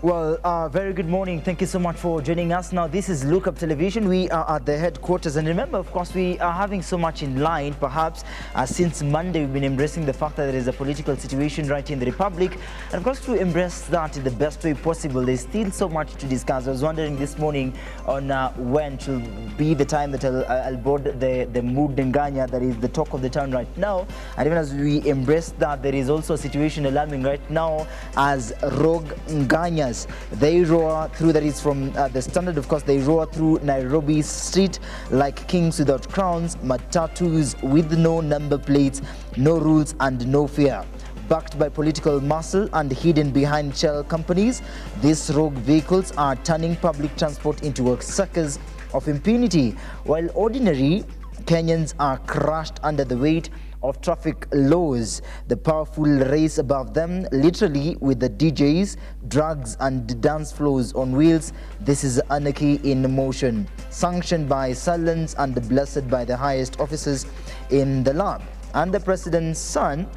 Well, very good morning. Thank you so much for joining us. Now, this is Look Up Television. We are at the headquarters. And remember, of course, we are having so much in line. Perhaps since Monday, we've been embracing the fact that there is a political situation right in the Republic. And of course, to embrace that in the best way possible, there's still so much to discuss. I was wondering this morning on when should be the time that I'll board the mood Denganya that is the talk of the town right now. And even as we embrace that, there is also a situation alarming right now as rogue Nganyas. They roar through, that is from the Standard, of course, they roar through Nairobi street like kings without crowns, matatus with no number plates, no rules and no fear. Backed by political muscle and hidden behind shell companies, these rogue vehicles are turning public transport into a circus of impunity, while ordinary Kenyans are crushed under the weight of traffic laws. The powerful race above them, literally, with the DJs, drugs and dance floors on wheels. This is anarchy in motion, sanctioned by silence and blessed by the highest officers in the land. And the president's son,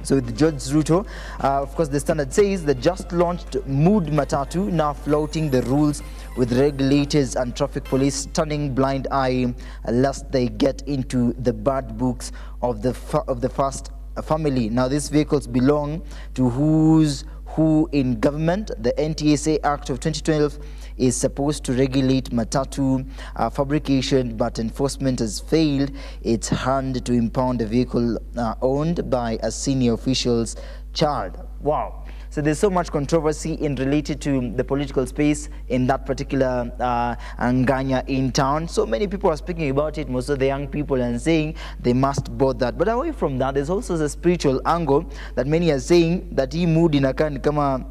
so with George Ruto, of course, the Standard says the just launched Mood Matatu now flouting the rules, with regulators and traffic police turning blind eye lest they get into the bad books of the first family. Now, these vehicles belong to who's who in government. The NTSA Act of 2012 is supposed to regulate matatu fabrication, but enforcement has failed its hand to impound a vehicle owned by a senior official's child. Wow. So there's so much controversy in related to the political space in that particular Nganya in town. So many people are speaking about it, most of the young people, and saying they must board that. But away from that, there's also the spiritual angle that many are saying that he mood in a kind kama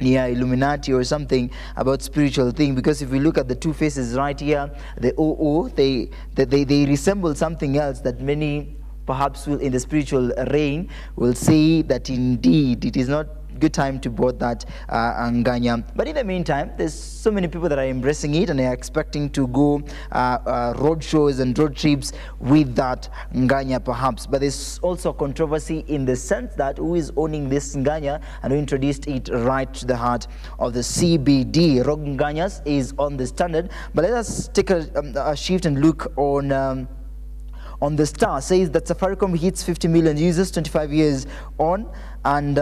near Illuminati or something about spiritual thing, because if we look at the two faces right here, the OO, they resemble something else that many perhaps will in the spiritual reign will say that indeed it is not good time to board that Nganya. But in the meantime, there's so many people that are embracing it and are expecting to go road shows and road trips with that Nganya perhaps. But there's also controversy in the sense that who is owning this Nganya and who introduced it right to the heart of the CBD. Rogue Nganyas is on the Standard. But let us take a shift and look on the Star. Says that Safaricom hits 50 million users 25 years on, and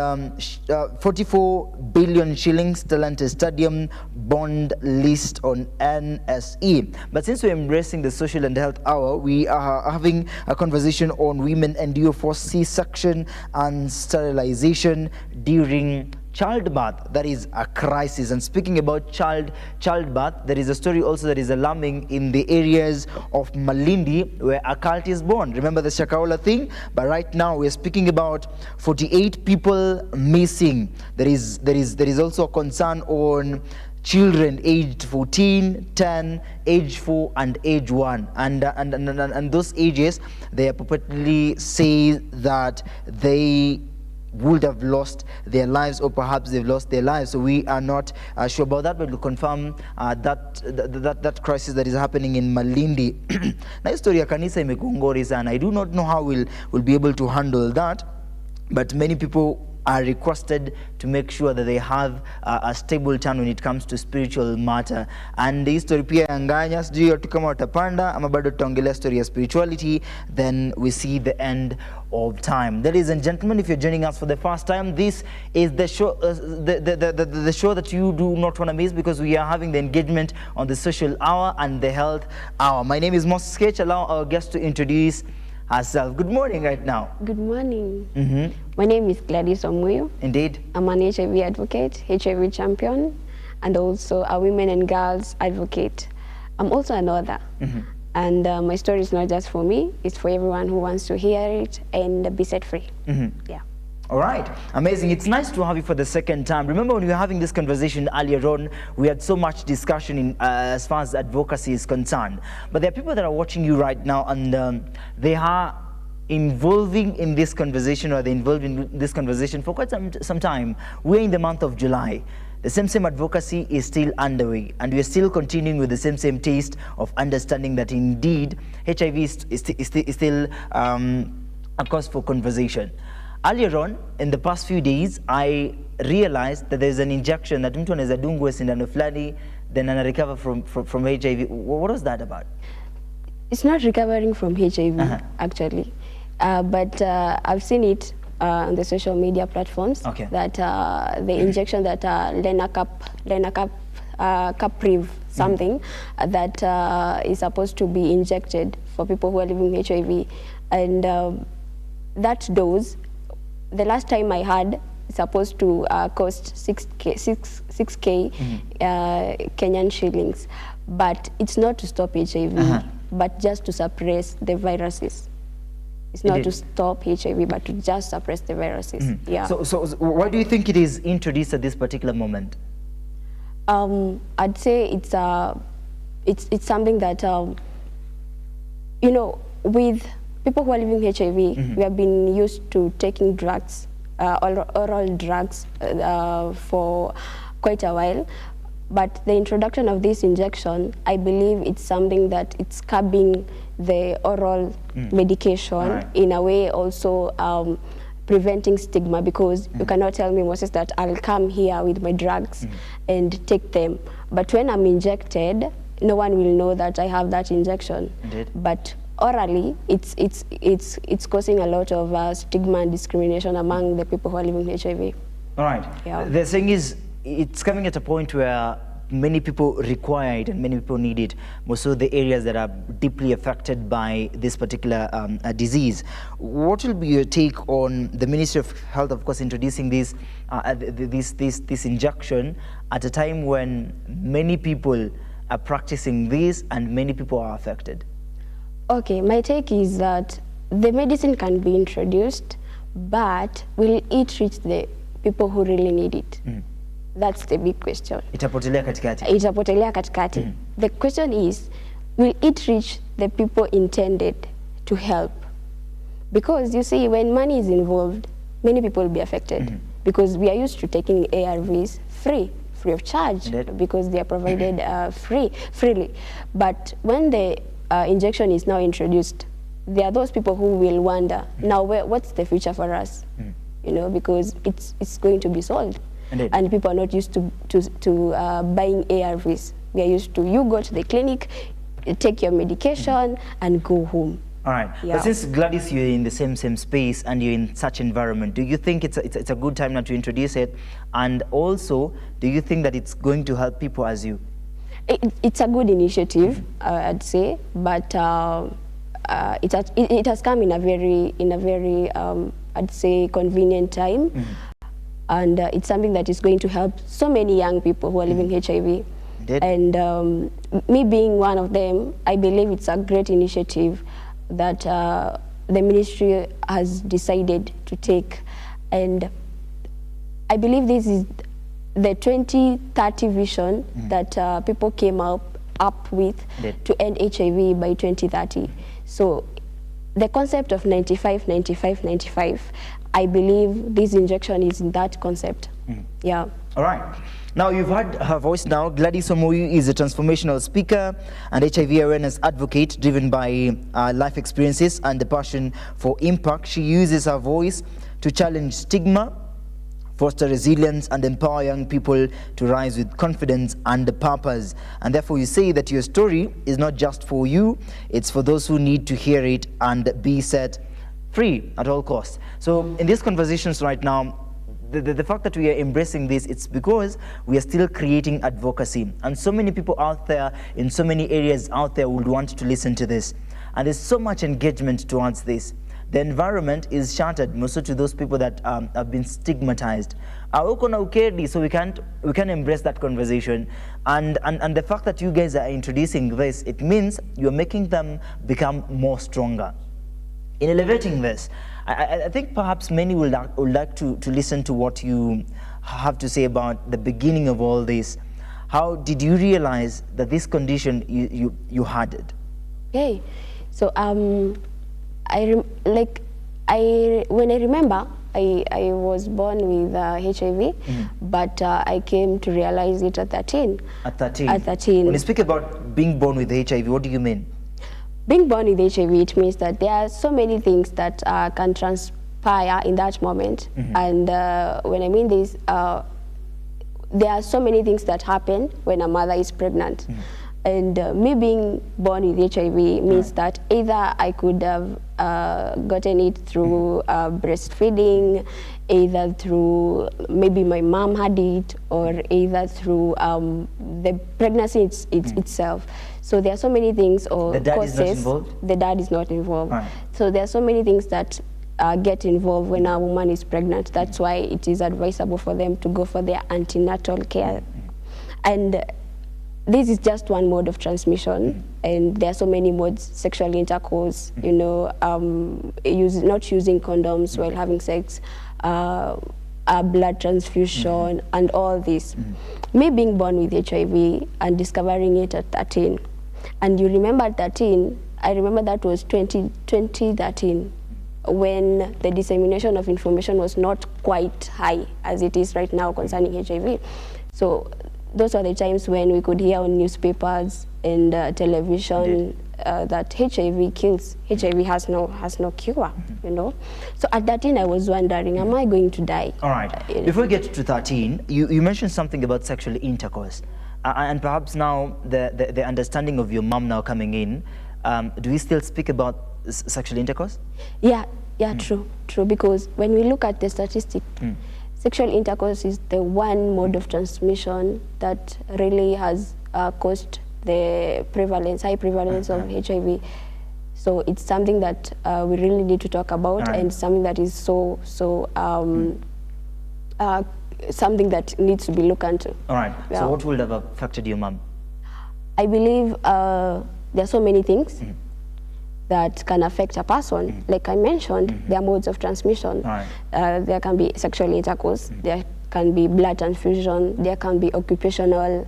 44 billion shillings Talente Stadium bond list on NSE. But since we're embracing the social and health hour, we are having a conversation on women endure for C-section and sterilization during childbirth. That is a crisis. And speaking about childbirth, there is a story also that is alarming in the areas of Malindi where a cult is born. Remember the Shakaola thing? But right now we're speaking about 48 people missing. There is also a concern on children aged 14, 10, age 4 and age 1, and those ages, they purportedly say that they would have lost their lives, or perhaps they've lost their lives. So we are not sure about that, but we'll confirm that crisis that is happening in Malindi. Na historia ya kanisa imekungori sana. I do not know how we'll be able to handle that, but many people are requested to make sure that they have a stable turn when it comes to spiritual matter. And the story pia Nganya, sijui watu kama watapanda ama bado tutaongelea story ya spirituality, then we see the end of time. Ladies and gentlemen, if you're joining us for the first time, this is the show, the show that you do not want to miss, because we are having the engagement on the social hour and the health hour. My name is Moses Sketch. Allow our guest to introduce herself. Good morning right now. Good morning. My name is Gladys Wamuyu. Indeed. I'm an HIV advocate, HIV champion, and also a women and girls advocate. I'm also an author. And my story is not just for me, it's for everyone who wants to hear it and be set free. Yeah. All right, amazing. It's nice to have you for the second time. Remember when we were having this conversation earlier on, we had so much discussion in, as far as advocacy is concerned. But there are people that are watching you right now, and they are involving in this conversation, or they're involved in this conversation for quite some time. We're in the month of July. The same advocacy is still underway, and we're still continuing with the same taste of understanding that indeed HIV is still a cause for conversation. Earlier on, in the past few days, I realized that there's an injection that mtu anaweza dungwa sindano fulani, then ana recover from HIV. What was that about? It's not recovering from HIV, actually. But I've seen it on the social media platforms, that the injection that Capriv, something that is supposed to be injected for people who are living with HIV. And that dose, the last time I had, is supposed to cost 6K Kenyan shillings. But it's not to stop HIV, but just to suppress the viruses. It's not to stop HIV, but to just suppress the viruses. Yeah. So why do you think it is introduced at this particular moment? I'd say it's something that you know, with people who are living with HIV, we have been used to taking drugs, oral drugs, for quite a while. But the introduction of this injection, I believe it's something that it's curbing the oral medication, in a way also preventing stigma, because you cannot tell me, Moses, that I'll come here with my drugs and take them. But when I'm injected, no one will know that I have that injection. Indeed. But orally, it's causing a lot of stigma and discrimination among the people who are living with HIV. All right. Yeah. The thing is, it's coming at a point where many people require it and many people need it, more so the areas that are deeply affected by this particular disease. What will be your take on the Ministry of Health, of course, introducing this injection at a time when many people are practicing this and many people are affected? Okay, my take is that the medicine can be introduced, but will it reach the people who really need it? That's the big question. Itapotelea katikati. Itapotelea katikati. The question is, will it reach the people intended to help? Because you see, when money is involved, many people will be affected. Because we are used to taking ARVs free of charge, because they are provided freely. But when the injection is now introduced, there are those people who will wonder, now what's the future for us? You know, because it's going to be sold. And people are not used to buying ARVs. We are used to, you go to the clinic, you take your medication, and go home. All right. Yeah. But since, Gladys, you're in the same space and you're in such environment, do you think it's a good time now to introduce it? And also, do you think that it's going to help people as you? It's a good initiative, I'd say, but it has come in a very I'd say convenient time. And it's something that is going to help so many young people who are living HIV. And me being one of them, I believe it's a great initiative that the ministry has decided to take. And I believe this is the 2030 vision that people came up with to end HIV by 2030. So the concept of 95, 95, 95, I believe this injection is in that concept. Yeah. All right. Now, you've heard her voice now. Gladys Wamuyu is a transformational speaker and HIV awareness advocate driven by life experiences and the passion for impact. She uses her voice to challenge stigma, foster resilience, and empower young people to rise with confidence and purpose. And therefore, you say that your story is not just for you, it's for those who need to hear it and be set free at all costs. So in these conversations right now, the fact that we are embracing this, it's because we are still creating advocacy. And so many people out there, in so many areas out there, would want to listen to this. And there's so much engagement towards this. The environment is shattered, mostly to those people that have been stigmatized. So we can embrace that conversation. And the fact that you guys are introducing this, it means you're making them become more stronger. In elevating this, I think perhaps many would like to listen to what you have to say about the beginning of all this. How did you realize that this condition you had it? Okay, so when I remember, I was born with HIV, but I came to realize it at 13. At 13? At 13. When you speak about being born with HIV, what do you mean? Being born with HIV, it means that there are so many things that can transpire in that moment. And when I mean this, there are so many things that happen when a mother is pregnant. And me being born with HIV means that either I could have gotten it through breastfeeding, either through maybe my mom had it, or either through the pregnancy itself. So there are so many things or The dad causes. is not involved? The dad is not involved. Right. So there are so many things that get involved when a woman is pregnant. That's why it is advisable for them to go for their antenatal care. And this is just one mode of transmission, and there are so many modes: sexual intercourse, you know, not using condoms while having sex, blood transfusion, and all this. Me being born with HIV and discovering it at 13, and you remember at 13, I remember that was 2013, when the dissemination of information was not quite high as it is right now concerning HIV. So those are the times when we could hear on newspapers and television that HIV kills. HIV has no cure, you know. So at 13, I was wondering, am I going to die? All right. Before we get to 13, you mentioned something about sexual intercourse. And perhaps now the understanding of your mom now coming in, do we still speak about sexual intercourse? Yeah, true, because when we look at the statistic, sexual intercourse is the one mode of transmission that really has caused the high prevalence of HIV. So it's something that we really need to talk about, and something that is something that needs to be looked into. All right. Yeah. So what would have affected your mom? I believe there are so many things that can affect a person. Like I mentioned, there are modes of transmission. There can be sexual intercourse, there can be blood transfusion, there can be occupational,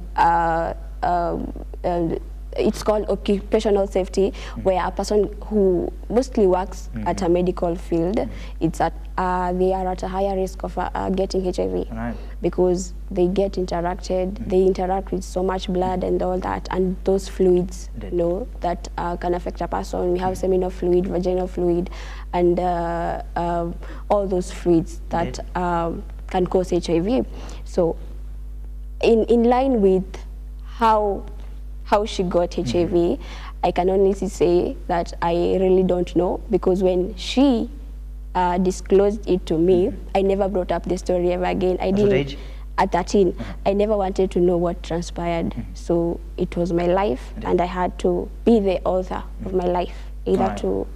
it's called occupational safety, where a person who mostly works at a medical field, they are at a higher risk of getting HIV, because they get interacted, they interact with so much blood and all that, and those fluids, you know, that can affect a person. We have seminal fluid, vaginal fluid, and all those fluids that can cause HIV. So in line with how she got HIV, I can honestly say that I really don't know, because when she disclosed it to me, I never brought up the story ever again. I didn't. What age? At 13, I never wanted to know what transpired. So it was my life, and I had to be the author of my life, either to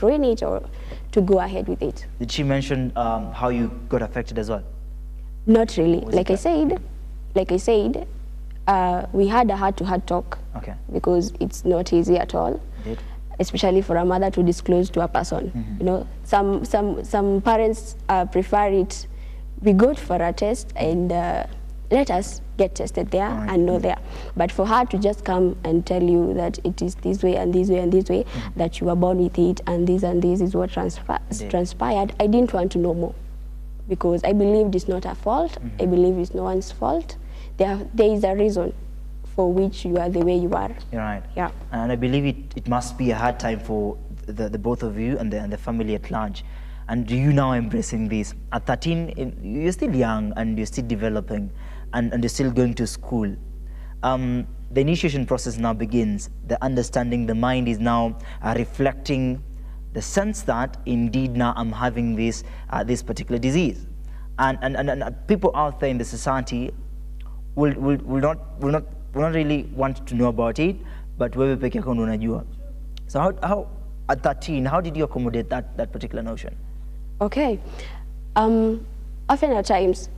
ruin it or to go ahead with it. Did she mention how you got affected as well? Not really. Like I said, we had a heart-to-heart talk, because it's not easy at all, especially for a mother to disclose to a person. You know, some parents prefer it. We go for a test and let us get tested there and know there. But for her to just come and tell you that it is this way and this way and this way, that you were born with it and this is what transpired, I didn't want to know more, because I believed it's not her fault. I believe it's no one's fault. There is a reason for which you are the way you are. You're right. Yeah. And I believe it must be a hard time for the both of you and the family at large. And you now embracing this. At 13, you're still young and you're still developing, and you're still going to school. The initiation process now begins. The understanding, the mind is now reflecting the sense that indeed now I'm having this particular disease. And people out there in the society will not really want to know about it, but wewe peke yako unajua. So how at 13, how did you accommodate that particular notion? Okay. Often at times,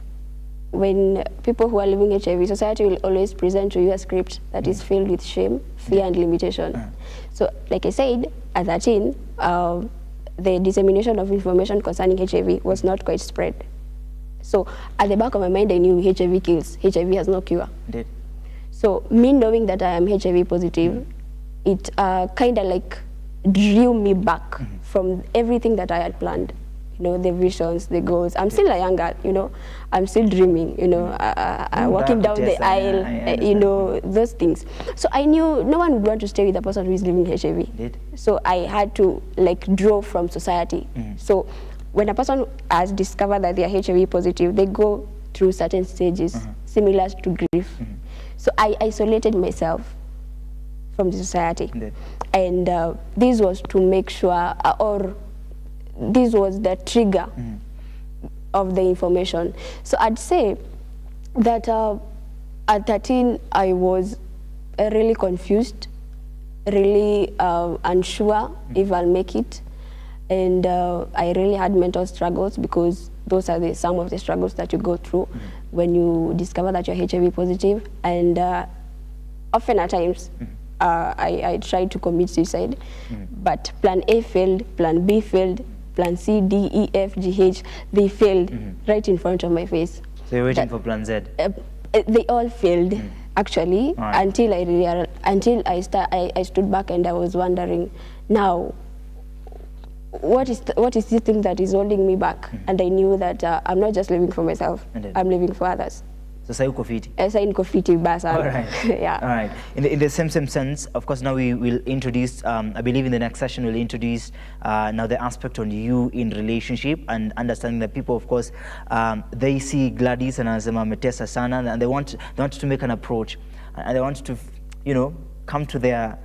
when people who are living HIV, society will always present to you a script that is filled with shame, fear, and limitation. So, like I said, at 13, the dissemination of information concerning HIV was not quite spread. So, at the back of my mind, I knew HIV kills. HIV has no cure. Indeed. So, me knowing that I am HIV positive, it kind of like drew me back from everything that I had planned. You know, the visions, the goals. I'm still a young girl, you know. I'm still dreaming, you know, walking down the aisle, you know, those things. So I knew no one would want to stay with a person who is living HIV. So I had to like draw from society. So when a person has discovered that they are HIV positive, they go through certain stages similar to grief. So I isolated myself from the society. Indeed. And this was to make sure, or this was the trigger of the information. So I'd say that at 13, I was really confused, really unsure if I'll make it. And I really had mental struggles, because those are some of the struggles that you go through when you discover that you're HIV positive. And often at times, I tried to commit suicide, but plan A failed, plan B failed, plan C, D, E, F, G, H, they failed right in front of my face. So you're waiting for plan Z? They all failed, actually, until I stood back and I was wondering, now, what is this thing that is holding me back? And I knew that I'm not just living for myself, I'm living for others. So say uko fiti. Say niko fiti basa. All right. Yeah. All right. In the same sense, of course, now we will introduce, I believe in the next session we'll introduce now the aspect on you in relationship, and understanding that people, of course, they see Gladys and anasema metesa sana, and they want to make an approach, and they want to, you know, come to their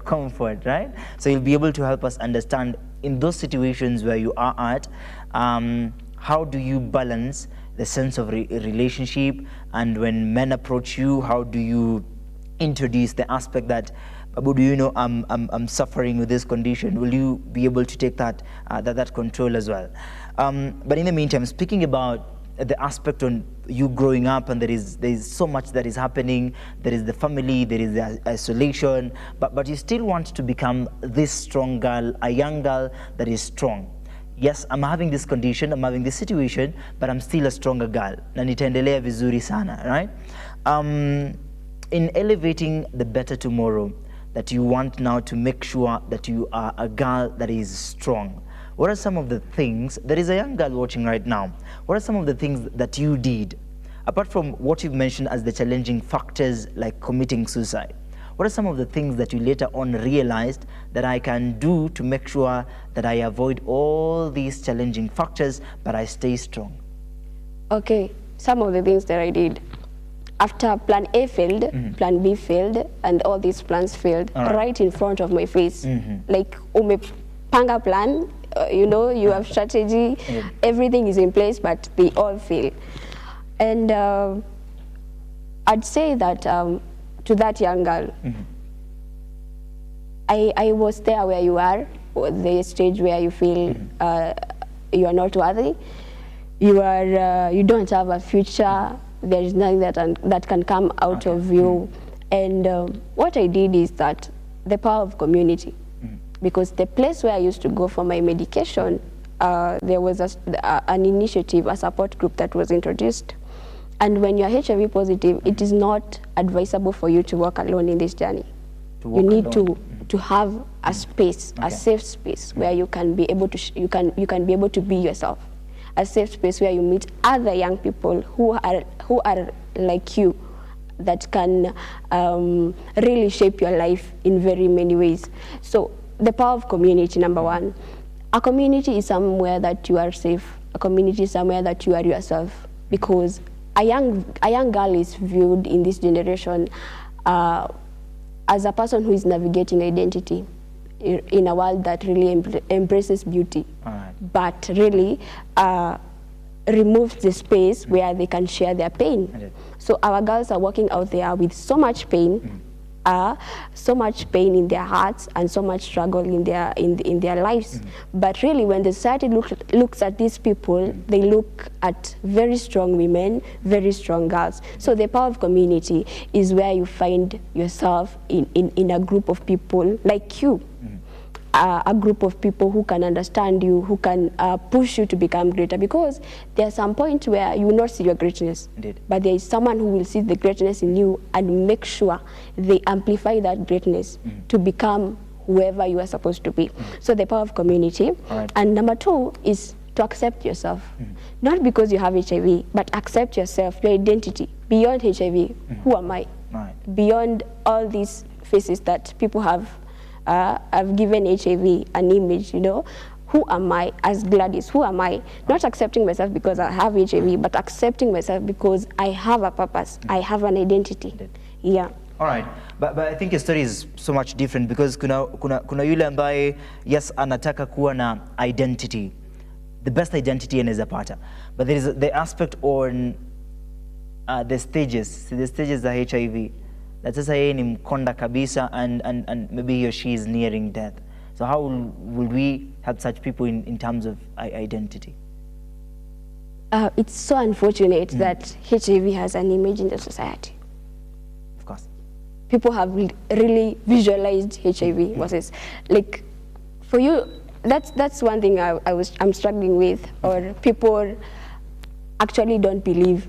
comfort, right? So you'll be able to help us understand in those situations where you are at, how do you balance the sense of relationship, and when men approach you, how do you introduce the aspect that, Babu, do you know I'm suffering with this condition? Will you be able to take that that control as well? But in the meantime, speaking about the aspect on you growing up, and there is so much that is happening. There is the family, there is the isolation, but you still want to become this strong girl, a young girl that is strong. Yes, I'm having this condition, I'm having this situation, but I'm still a stronger girl. Na nitaendelea vizuri sana, right? In elevating the better tomorrow, that you want now to make sure that you are a girl that is strong. What are some of the things, there is a young girl watching right now, what are some of the things that you did, apart from what you've mentioned as the challenging factors like committing suicide? What are some of the things that you later on realized that I can do to make sure that I avoid all these challenging factors, but I stay strong? Okay, some of the things that I did. After plan A failed, plan B failed, and all these plans failed, right in front of my face. Like, umepanga plan, you know, you have strategy, everything is in place, but they all fail. And I'd say that to that young girl, I was there where you are, or the stage where you feel you are not worthy, you don't have a future, there is nothing that can come out of you. And what I did is that the power of community, because the place where I used to go for my medication, there was an initiative, a support group that was introduced. And when you're HIV positive, it is not advisable for you to walk alone in this journey. You need to have a space, a safe space where you can be able to you can be able to be yourself. A safe space where you meet other young people who are like you, that can really shape your life in very many ways. So the power of community, number one. A community is somewhere that you are safe. A community is somewhere that you are yourself, because a young girl is viewed in this generation as a person who is navigating identity in a world that really embraces beauty, but really removes the space where they can share their pain. So our girls are walking out there with so much pain, in their hearts, and so much struggle in their lives. But really, when the society looks at these people, they look at very strong women, very strong girls. So the power of community is where you find yourself in a group of people like you. A group of people who can understand you, who can push you to become greater, because there's some point where you will not see your greatness. Indeed. But there is someone who will see the greatness in you and make sure they amplify that greatness to become whoever you are supposed to be. So the power of community. And number two is to accept yourself. Not because you have HIV, but accept yourself, your identity beyond HIV. Who am I? Beyond all these faces that people have given HIV an image, you know. who am I as Gladys? Who am I? Not accepting myself because I have HIV, but accepting myself because I have a purpose. I have an identity. Yeah. All right, but I think your story is so much different because kuna yule ambaye yes anataka kuwa na identity, the best identity anaweza pata, but there is the aspect on the stages za HIV that sasa yeye ni mkonda kabisa and maybe he or she is nearing death. So how will we help such people in terms of identity? It's so unfortunate that HIV has an image in the society. Of course. People have really visualized HIV versus, like, for you, that's one thing I'm struggling with, or people actually don't believe.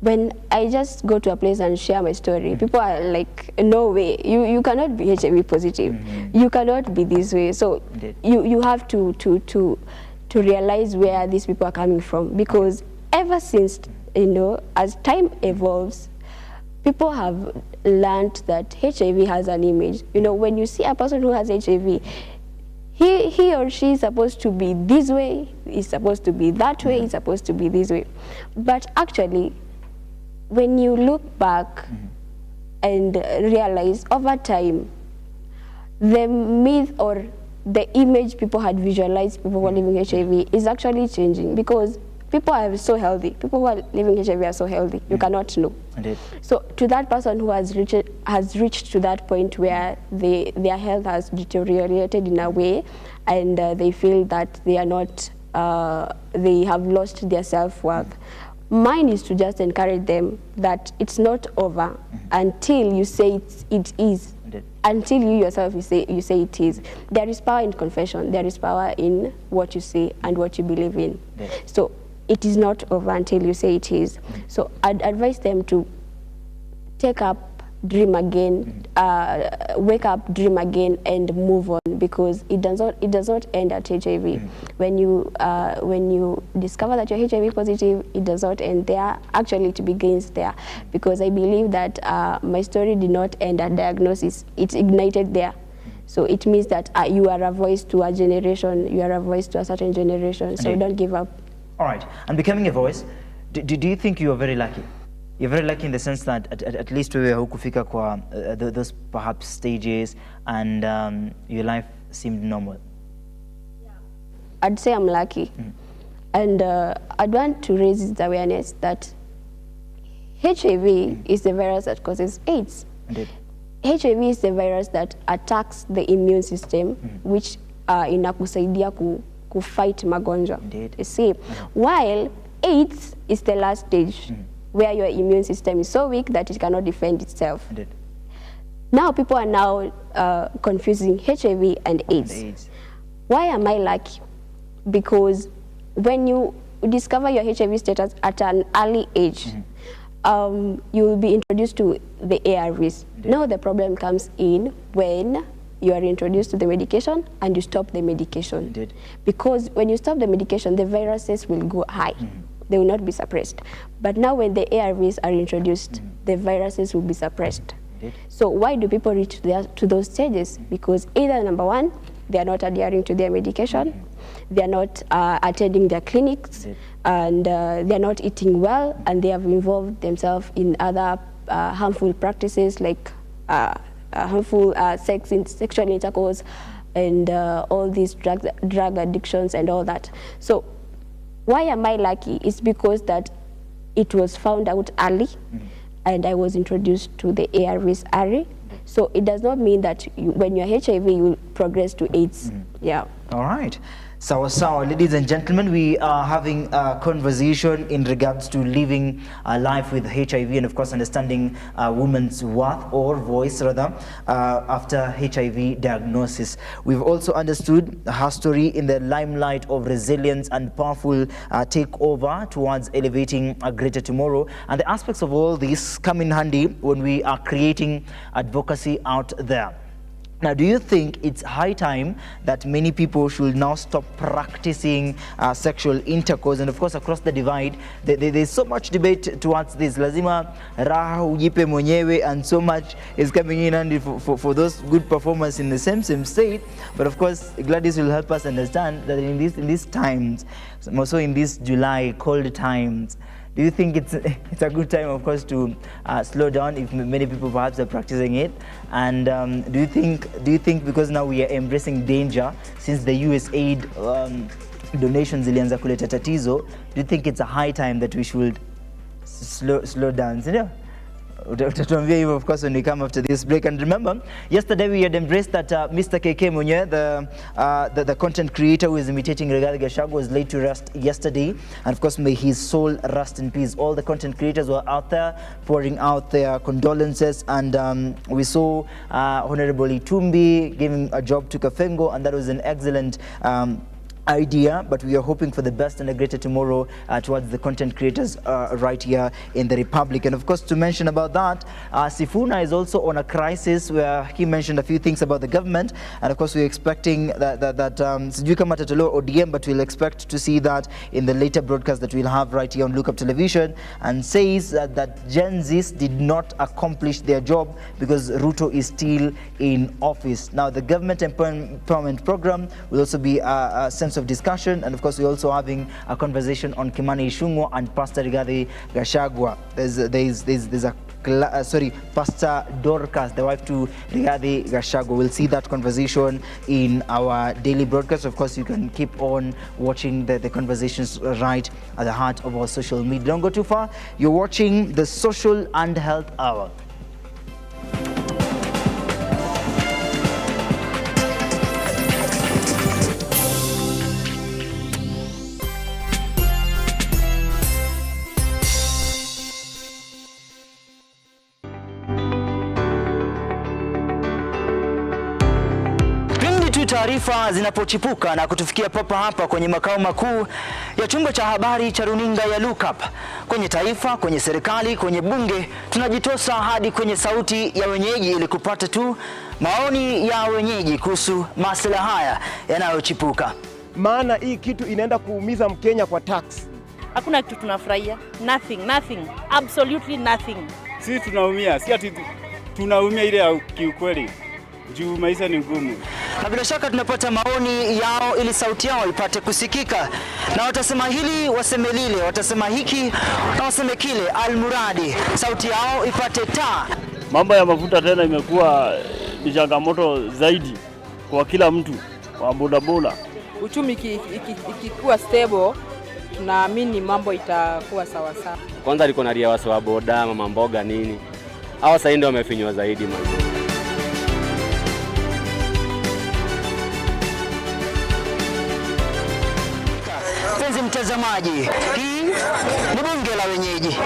When I just go to a place and share my story, people are like, no way, you cannot be HIV positive. You cannot be this way. So you have to realize where these people are coming from, because ever since, you know, as time evolves, people have learned that HIV has an image. You know, when you see a person who has HIV, he or she is supposed to be this way, is supposed to be that way, is supposed to be this way. But actually, when you look back and realize over time, the myth or the image people had visualized people who are living HIV is actually changing, because people are so healthy. People who are living HIV are so healthy. You cannot know. Indeed. So to that person who has reached to that point where their health has deteriorated in a way, and they feel that they are not, they have lost their self-worth, mine is to just encourage them that it's not over until you say it is. Indeed. Until you yourself you say it is. There is power in confession. There is power in what you say and what you believe in. Indeed. So it is not over until you say it is. So I'd advise them to take up, dream again, wake up, dream again, and move on, because it does not end at HIV. When you discover that you're HIV positive, it does not end there. Actually, it begins there, because I believe that my story did not end at diagnosis. It ignited there. So it means that you are a voice to a generation. You are a voice to a certain generation. So don't give up. All right, and becoming a voice, do you think you are very lucky? You're very lucky in the sense that at least wewe hukufika kwa those perhaps stages, and your life seemed normal. I'd say I'm lucky. And I'd want to raise the awareness that HIV is the virus that causes AIDS. Indeed. HIV is the virus that attacks the immune system, which inakusaidia fight magonjwa. Indeed. You see, while AIDS is the last stage, where your immune system is so weak that it cannot defend itself. Indeed. Now people are now confusing HIV and AIDS. Why am I lucky? Because when you discover your HIV status at an early age, you will be introduced to the ARVs. Indeed. Now the problem comes in when you are introduced to the medication and you stop the medication. Indeed. Because when you stop the medication, the viruses will go high. They will not be suppressed. But now when the ARVs are introduced, the viruses will be suppressed. Indeed. So why do people reach to those stages? Because either, number one, they are not adhering to their medication, they are not attending their clinics, and they are not eating well, and they have involved themselves in other harmful practices like harmful sexual intercourse, and all these drug addictions and all that. So why am I lucky? It's because that it was found out early, and I was introduced to the ARVs early. So it does not mean that when you're HIV, you will progress to AIDS. Yeah. All right. So, ladies and gentlemen, we are having a conversation in regards to living a life with HIV, and of course understanding women's worth, or voice rather, after HIV diagnosis. We've also understood her story in the limelight of resilience and powerful takeover towards elevating a greater tomorrow. And the aspects of all this come in handy when we are creating advocacy out there. Now, do you think it's high time that many people should now stop practicing sexual intercourse? And of course, across the divide, there's so much debate towards this. Lazima raha ujipe mwenyewe, and so much is coming in handy for those good performers in the same state. But of course, Gladys will help us understand that in these times, also in these July cold times, do you think it's a good time, of course, to slow down if many people perhaps are practicing it? And do you think because now we are embracing danger since the USAID donations zilianza kuleta tatizo, do you think it's a high time that we should slow down? Yeah. Utatuambia hivyo, of course, when we come after this break. And remember, yesterday we had embraced that Mr. KK Munye, the content creator who is imitating Rigathi Gachagua, was laid to rest yesterday. And of course, may his soul rest in peace. All the content creators were out there pouring out their condolences. And we saw Honorable Itumbi giving a job to Kafengo, and that was an excellent idea, but we are hoping for the best and a greater tomorrow towards the content creators right here in the Republic. And of course, to mention about that, Sifuna is also on a crisis where he mentioned a few things about the government, and of course we're expecting that sijui kama tatolo ODM, but we'll expect to see that in the later broadcast that we'll have right here on Look Up Television, and says that Gen Zs did not accomplish their job because Ruto is still in office. Now, the government empowerment program will also be a sense of discussion, and of course we're also having a conversation on Kimani Ichung'wah and Pastor Rigathi Gachagua. There's a Pastor Dorcas, the wife to Rigathi Gachagua. We'll see that conversation in our daily broadcast. Of course, you can keep on watching the conversations right at the heart of our social media. Don't go too far. You're watching the Social and Health Hour. Taarifa zinapochipuka na kutufikia papa hapa kwenye makao makuu ya chumba cha habari cha runinga ya Look Up, kwenye taifa, kwenye serikali, kwenye bunge, tunajitosa hadi kwenye sauti ya wenyeji ili kupata tu maoni ya wenyeji kuhusu masuala haya yanayochipuka. Maana hii kitu inaenda kuumiza Mkenya kwa tax. Hakuna kitu tunafurahia. Nothing. Absolutely nothing. Sisi tunaumia, si ati tunaumia ile ya kiukweli. Juu maisha ni ngumu. Na bila shaka tunapata maoni yao ili sauti yao ipate kusikika. Na watasema hili, waseme lile, watasema hiki na waseme kile, almuradi sauti yao ipate taa. Mambo ya mafuta tena imekuwa ni changamoto zaidi kwa kila mtu wa bodaboda. Uchumi ikikuwa stable, tunaamini mambo itakuwa sawa sawa. Kwanza alikuwa na ria wasi wa boda, mama mboga nini. Hao sasa ndio wamefinywa zaidi mambo. Mtazamaji, hii ni bunge la wenyeji.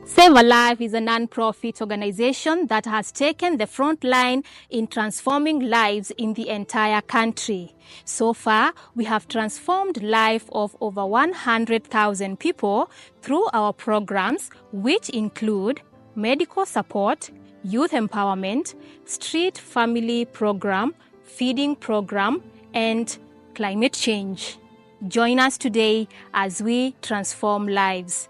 Save a Life is a non-profit organization that has taken the front line in transforming lives in the entire country. So far, we have transformed life of over 100,000 people through our programs, which include medical support, youth empowerment, street family program, feeding program, and climate change. Join us today as we transform lives.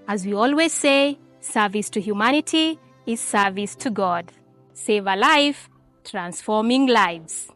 As we always say, service to humanity is service to God. Save a life, transforming lives.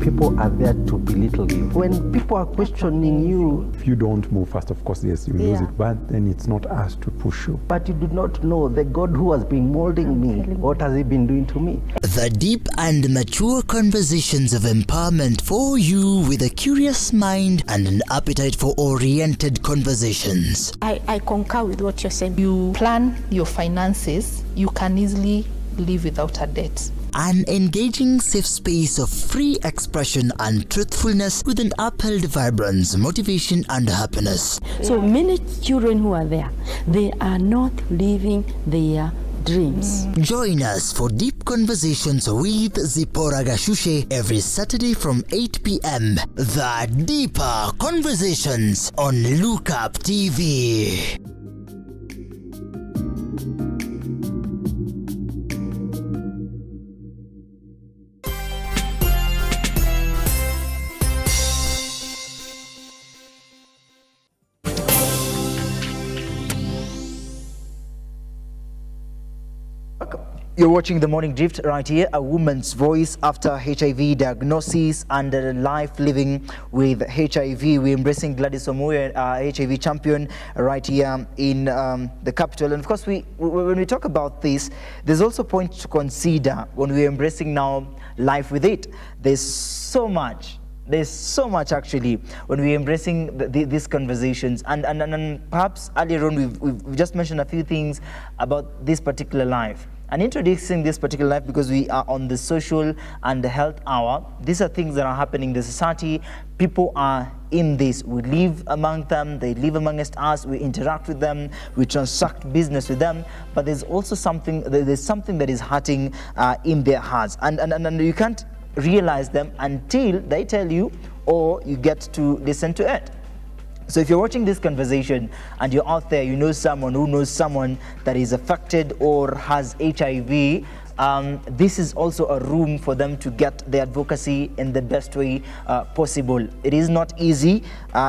People are there to belittle you. When people are questioning you, if you don't move fast, of course, yes, you lose it, but then it's not us to push you. But you do not know the God who has been molding me. What has he been doing to me? The deep and mature conversations of empowerment for you with a curious mind and an appetite for oriented conversations. I concur with what you're saying. You plan your finances, you can easily live without a debt. An engaging safe space of free expression and truthfulness with an upheld vibrance, motivation and happiness. So many children who are there, they are not living their dreams. Join us for deep conversations with Zipporah Gashushe every Saturday from 8 p.m. The Deeper Conversations on Look Up TV. You're watching The Morning Drift right here, a woman's voice after HIV diagnosis and life living with HIV. We're embracing Gladys Wamuyu, HIV champion, right here in the capital. And of course, when we talk about this, there's also a point to consider when we're embracing now life with it. There's so much actually when we're embracing these conversations, and perhaps earlier on we've just mentioned a few things about this particular life. And introducing this particular life because we are on the social and the health hour. These are things that are happening in the society. People are in this. We live among them, they live amongst us, we interact with them, we transact business with them, but there's also something that is hurting in their hearts. And you can't realize them until they tell you or you get to listen to it. So if you're watching this conversation and you're out there, you know someone who knows someone that is affected or has HIV, this is also a room for them to get the advocacy in the best way possible. It is not easy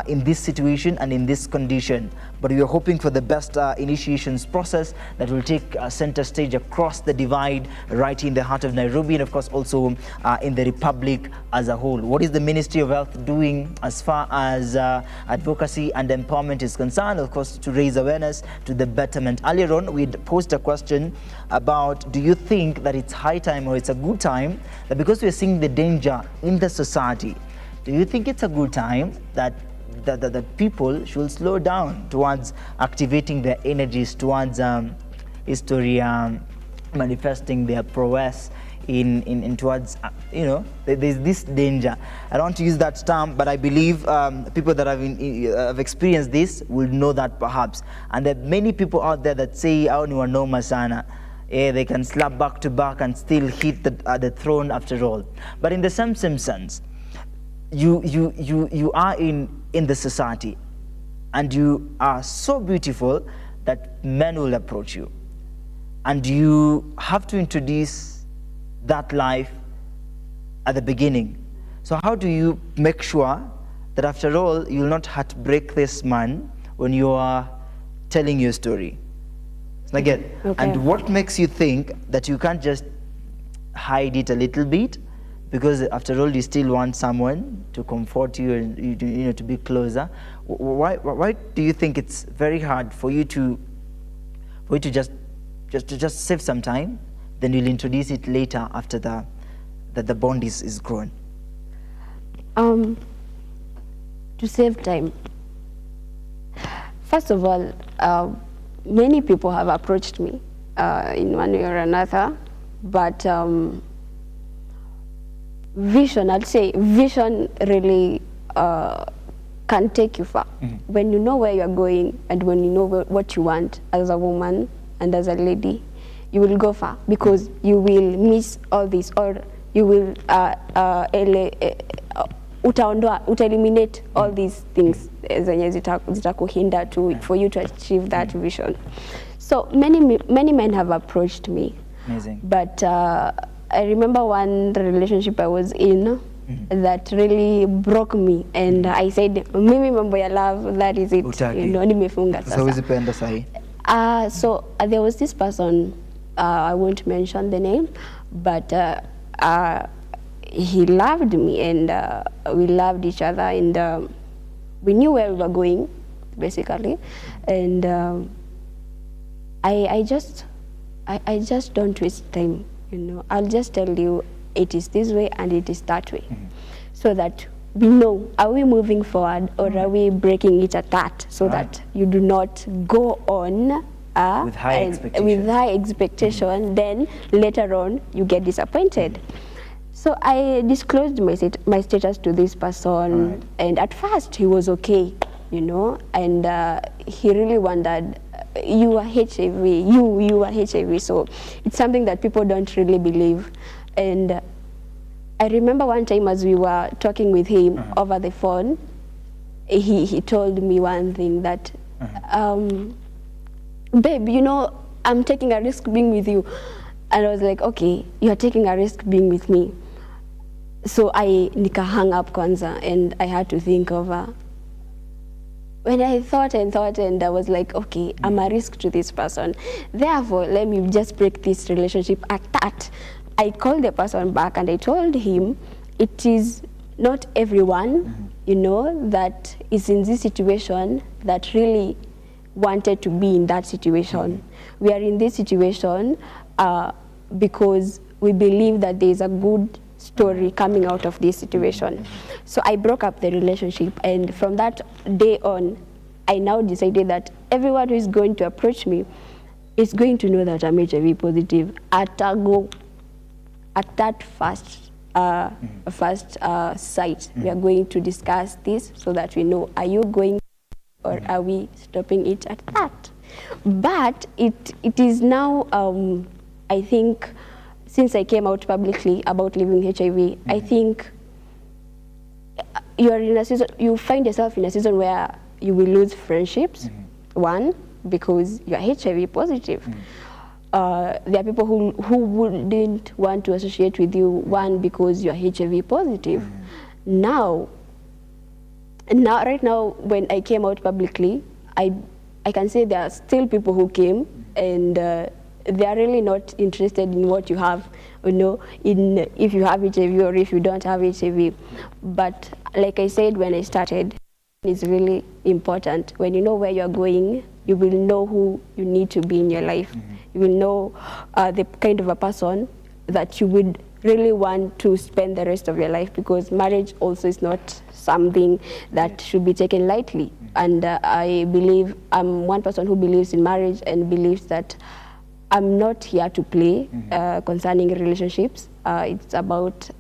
in this situation and in this condition, but we are hoping for the best initiations process that will take center stage across the divide right in the heart of Nairobi, and of course also in the Republic as a whole. What is the Ministry of Health doing as far as advocacy and empowerment is concerned? Of course, to raise awareness to the betterment. Earlier on, we'd posed a question about, do you think that it's high time or it's a good time that because we're seeing the danger in the society, do you think it's a good time that people should slow down towards activating their energies towards history, manifesting their prowess in towards, there's this danger. I don't want to use that term, but I believe people that have experienced this will know that perhaps. And there are many people out there that say, "Oh, you are no masana." They can slap back to back and still hit the throne after all. But in the same sense, you are in the society, and you are so beautiful that men will approach you, and you have to introduce that life at the beginning. So how do you make sure that after all you will not heartbreak this man when you are telling your story? Again, okay. And what makes you think that you can't just hide it a little bit? Because after all, you still want someone to comfort you and to be closer. Why do you think it's very hard for you to just save some time, then you'll introduce it later after the bond is grown? To save time. First of all, many people have approached me in one way or another, but vision, I'd say vision really can take you far. Mm-hmm. When you know where you're going and when you know what you want as a woman and as a lady, you will go far because you will miss all this, or you will eliminate all these things zenye zitakuhinda for you to achieve that vision. So many men have approached me. Amazing. But I remember one relationship I was in that really broke me, and I said, mimi mambo ya love, that is it. Nimefunga sasa. So there was this person, I won't mention the name, but he loved me, and we loved each other, and we knew where we were going, basically. And I just don't waste time. I'll just tell you it is this way and it is that way, so that we know, are we moving forward or are we breaking it at that, so that you do not go on with high expectation, then later on you get disappointed. So I disclosed my status to this person, and at first he was okay, and he really wondered, you are HIV, you are HIV. So it's something that people don't really believe. And I remember one time as we were talking with him over the phone, he told me one thing that, babe, you know, I'm taking a risk being with you. And I was like, okay, you're taking a risk being with me. So I nika hung up kwanza, and I had to think over. When I thought and I was like, okay, I'm a risk to this person. Therefore, let me just break this relationship at that. I called the person back and I told him, it is not everyone, you know, that is in this situation that really wanted to be in that situation. We are in this situation because we believe that there is a good story coming out of this situation. So I broke up the relationship, and from that day on, I now decided that everyone who is going to approach me is going to know that I'm HIV positive at that first sight. We are going to discuss this so that we know, are you going or are we stopping it at that? But it is now, I think, since I came out publicly about living HIV, I think you are in a season, you find yourself in a season where you will lose friendships. One, because you are HIV positive. There are people who wouldn't want to associate with you. One, because you are HIV positive. Now, right now, when I came out publicly, I can say there are still people who came, and they are really not interested in what you have, you know, in if you have HIV or if you don't have HIV. But like I said when I started, it's really important. When you know where you're going, you will know who you need to be in your life. You will know the kind of a person that you would really want to spend the rest of your life, because marriage also is not something that should be taken lightly. And I believe, I'm one person who believes in marriage and believes that I'm not here to play concerning relationships. It's about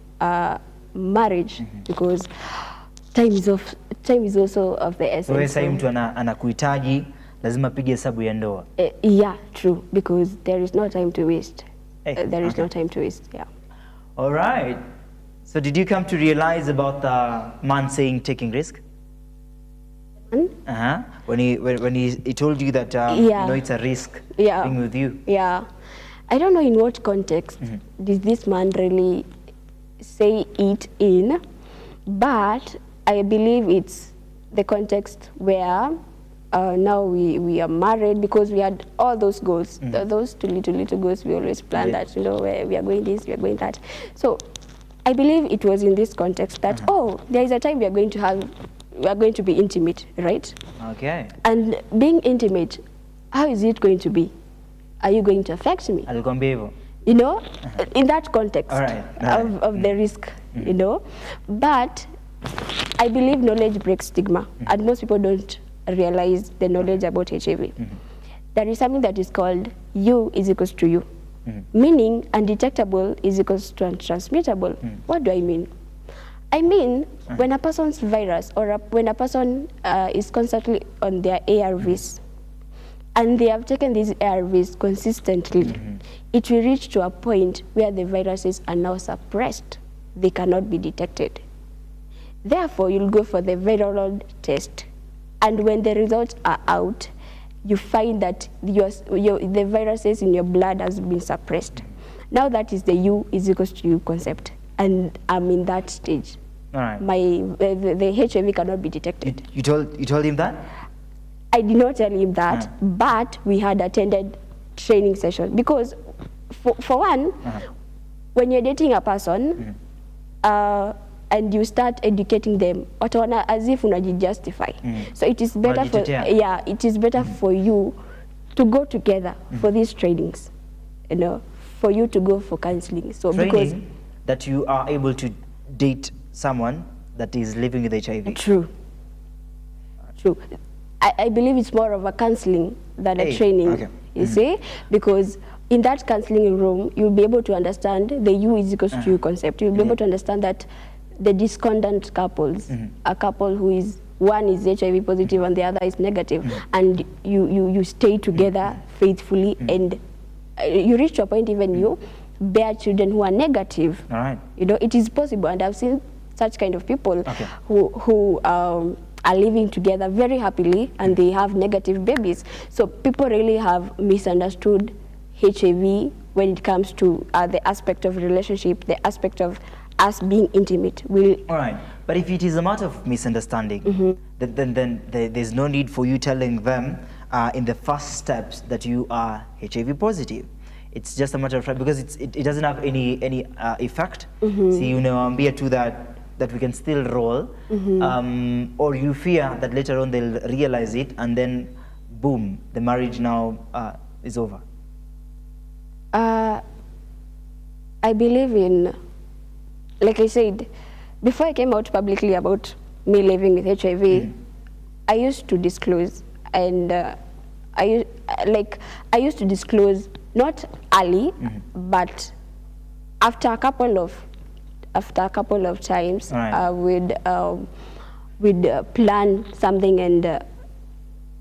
marriage, because time is also of the essence. Wewe sasa mtu anakuhitaji, lazima pige hesabu ya ndoa. Yeah, true, because there is no time to waste. There is no time to waste, yeah. All right. So did you come to realize about the man saying taking risk? When he told you that you know, it's a risk being with you. Yeah. I don't know in what context did this man really say it in, but I believe it's the context where now we are married, because we had all those goals, those two little goals. We always plan that, you know, where we are going this, we are going that. So I believe it was in this context that, oh, there is a time we are going to be intimate, right? Okay. And being intimate, how is it going to be? Are you going to affect me? You know, in that context of the risk, you know. But I believe knowledge breaks stigma, and most people don't realize the knowledge about HIV. There is something that is called U is equals to U, meaning undetectable is equals to untransmittable. What do I mean? I mean, when a person's virus or when a person is constantly on their ARVs, and they have taken these ARVs consistently, it will reach to a point where the viruses are now suppressed. They cannot be detected. Therefore, you'll go for the viral test, and when the results are out, you find that the viruses in your blood has been suppressed. Now that is the U is equals to U concept, and I'm in that stage. All right. The HIV cannot be detected. You told him that? I did not tell him that, but we had attended training session, because for one, when you're dating a person, and you start educating them, as if unajijustify. So it is better it is better for you to go together for these trainings, you know, for you to go for counseling. So training, because that you are able to date someone that is living with HIV. True. I believe it's more of a counseling than a training. You see, because in that counseling room, you'll be able to understand the U is equals to U concept. You'll be able to understand that the discordant couples, a couple who is one is HIV positive and the other is negative, and you stay together faithfully, and you reach to a point even you bear children who are negative. All right. You know, it is possible, and I've seen such kind of people who are living together very happily, and they have negative babies. So people really have misunderstood HIV when it comes to the aspect of relationship, the aspect of us being intimate. All right, but if it is a matter of misunderstanding, then there's no need for you telling them in the first steps that you are HIV positive. It's just a matter of time, because it doesn't have any effect. So you know, be to that we can still roll, or you fear that later on they'll realize it, and then boom, the marriage now is over. I believe in, like I said, before I came out publicly about me living with HIV, I used to disclose, and I used to disclose not early, but after a couple of times, we'd plan something, and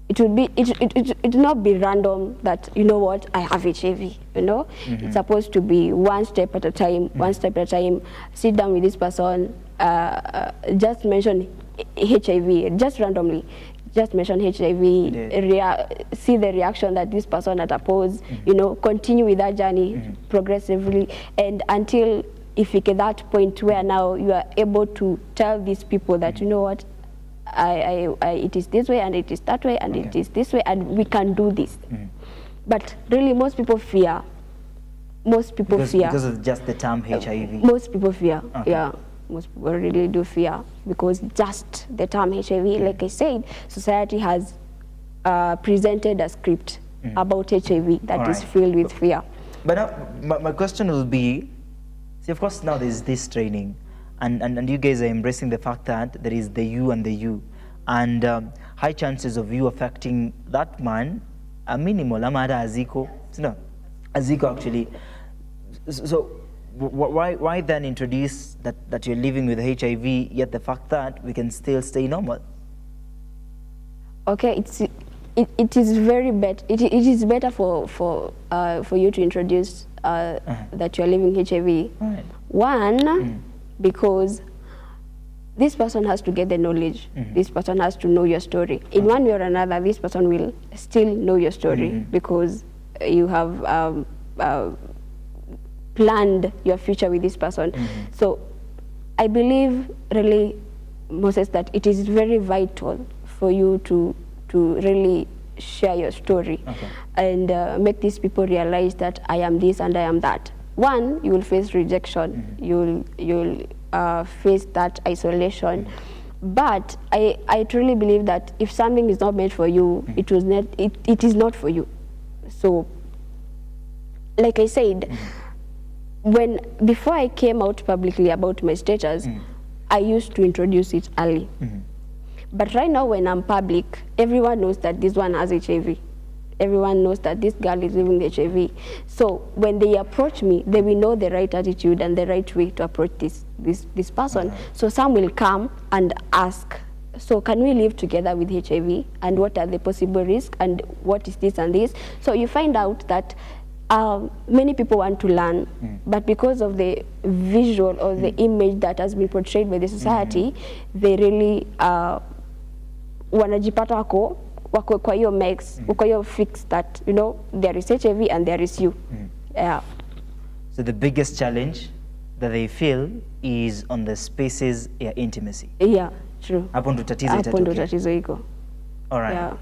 it would not be random that, you know what, I have HIV, you know. It's supposed to be one step at a time, sit down with this person, just mention HIV, just randomly, just mention HIV, see the reaction that this person had opposed, you know, continue with that journey progressively, and until if you get that point where now you are able to tell these people that, you know what, it is this way, and it is that way, and it is this way, and we can do this. But really, most people fear. Because of just the term HIV. Most people fear. Yeah, most people really do fear, because just the term HIV, like I said, society has presented a script about HIV that is filled with fear. But now, my question will be, see, of course, now there's this training. And you guys are embracing the fact that there is the you and the you, and high chances of you affecting that man are minimal. Aziko actually. So why then introduce that you're living with HIV, yet the fact that we can still stay normal? Okay, it is very better. It is better for you to introduce that you're living HIV. Right. One. Because this person has to get the knowledge. This person has to know your story. In one way or another, this person will still know your story, because you have planned your future with this person. So I believe really, Moses, that it is very vital for you to really share your story and make these people realize that I am this and I am that. One, you will face rejection. You'll face that isolation. But I truly believe that if something is not meant for you, it is not for you. So, like I said, before I came out publicly about my status, I used to introduce it early. But right now, when I'm public, everyone knows that this one has HIV. Everyone knows that this girl is living with HIV. So when they approach me, they will know the right attitude and the right way to approach this person. So some will come and ask, so can we live together with HIV? And what are the possible risks? And what is this and this? So you find out that many people want to learn, but because of the visual or the image that has been portrayed by the society, they really wanajipata wako kwa hiyo mix, kwa hiyo fix that, you know, there is HIV and there is you. Yeah. So the biggest challenge that they feel is on the spaces ya intimacy. Yeah, true. Hapo ndo tatizo itatokea. Hapo ndo tatizo iko. All right. Yeah.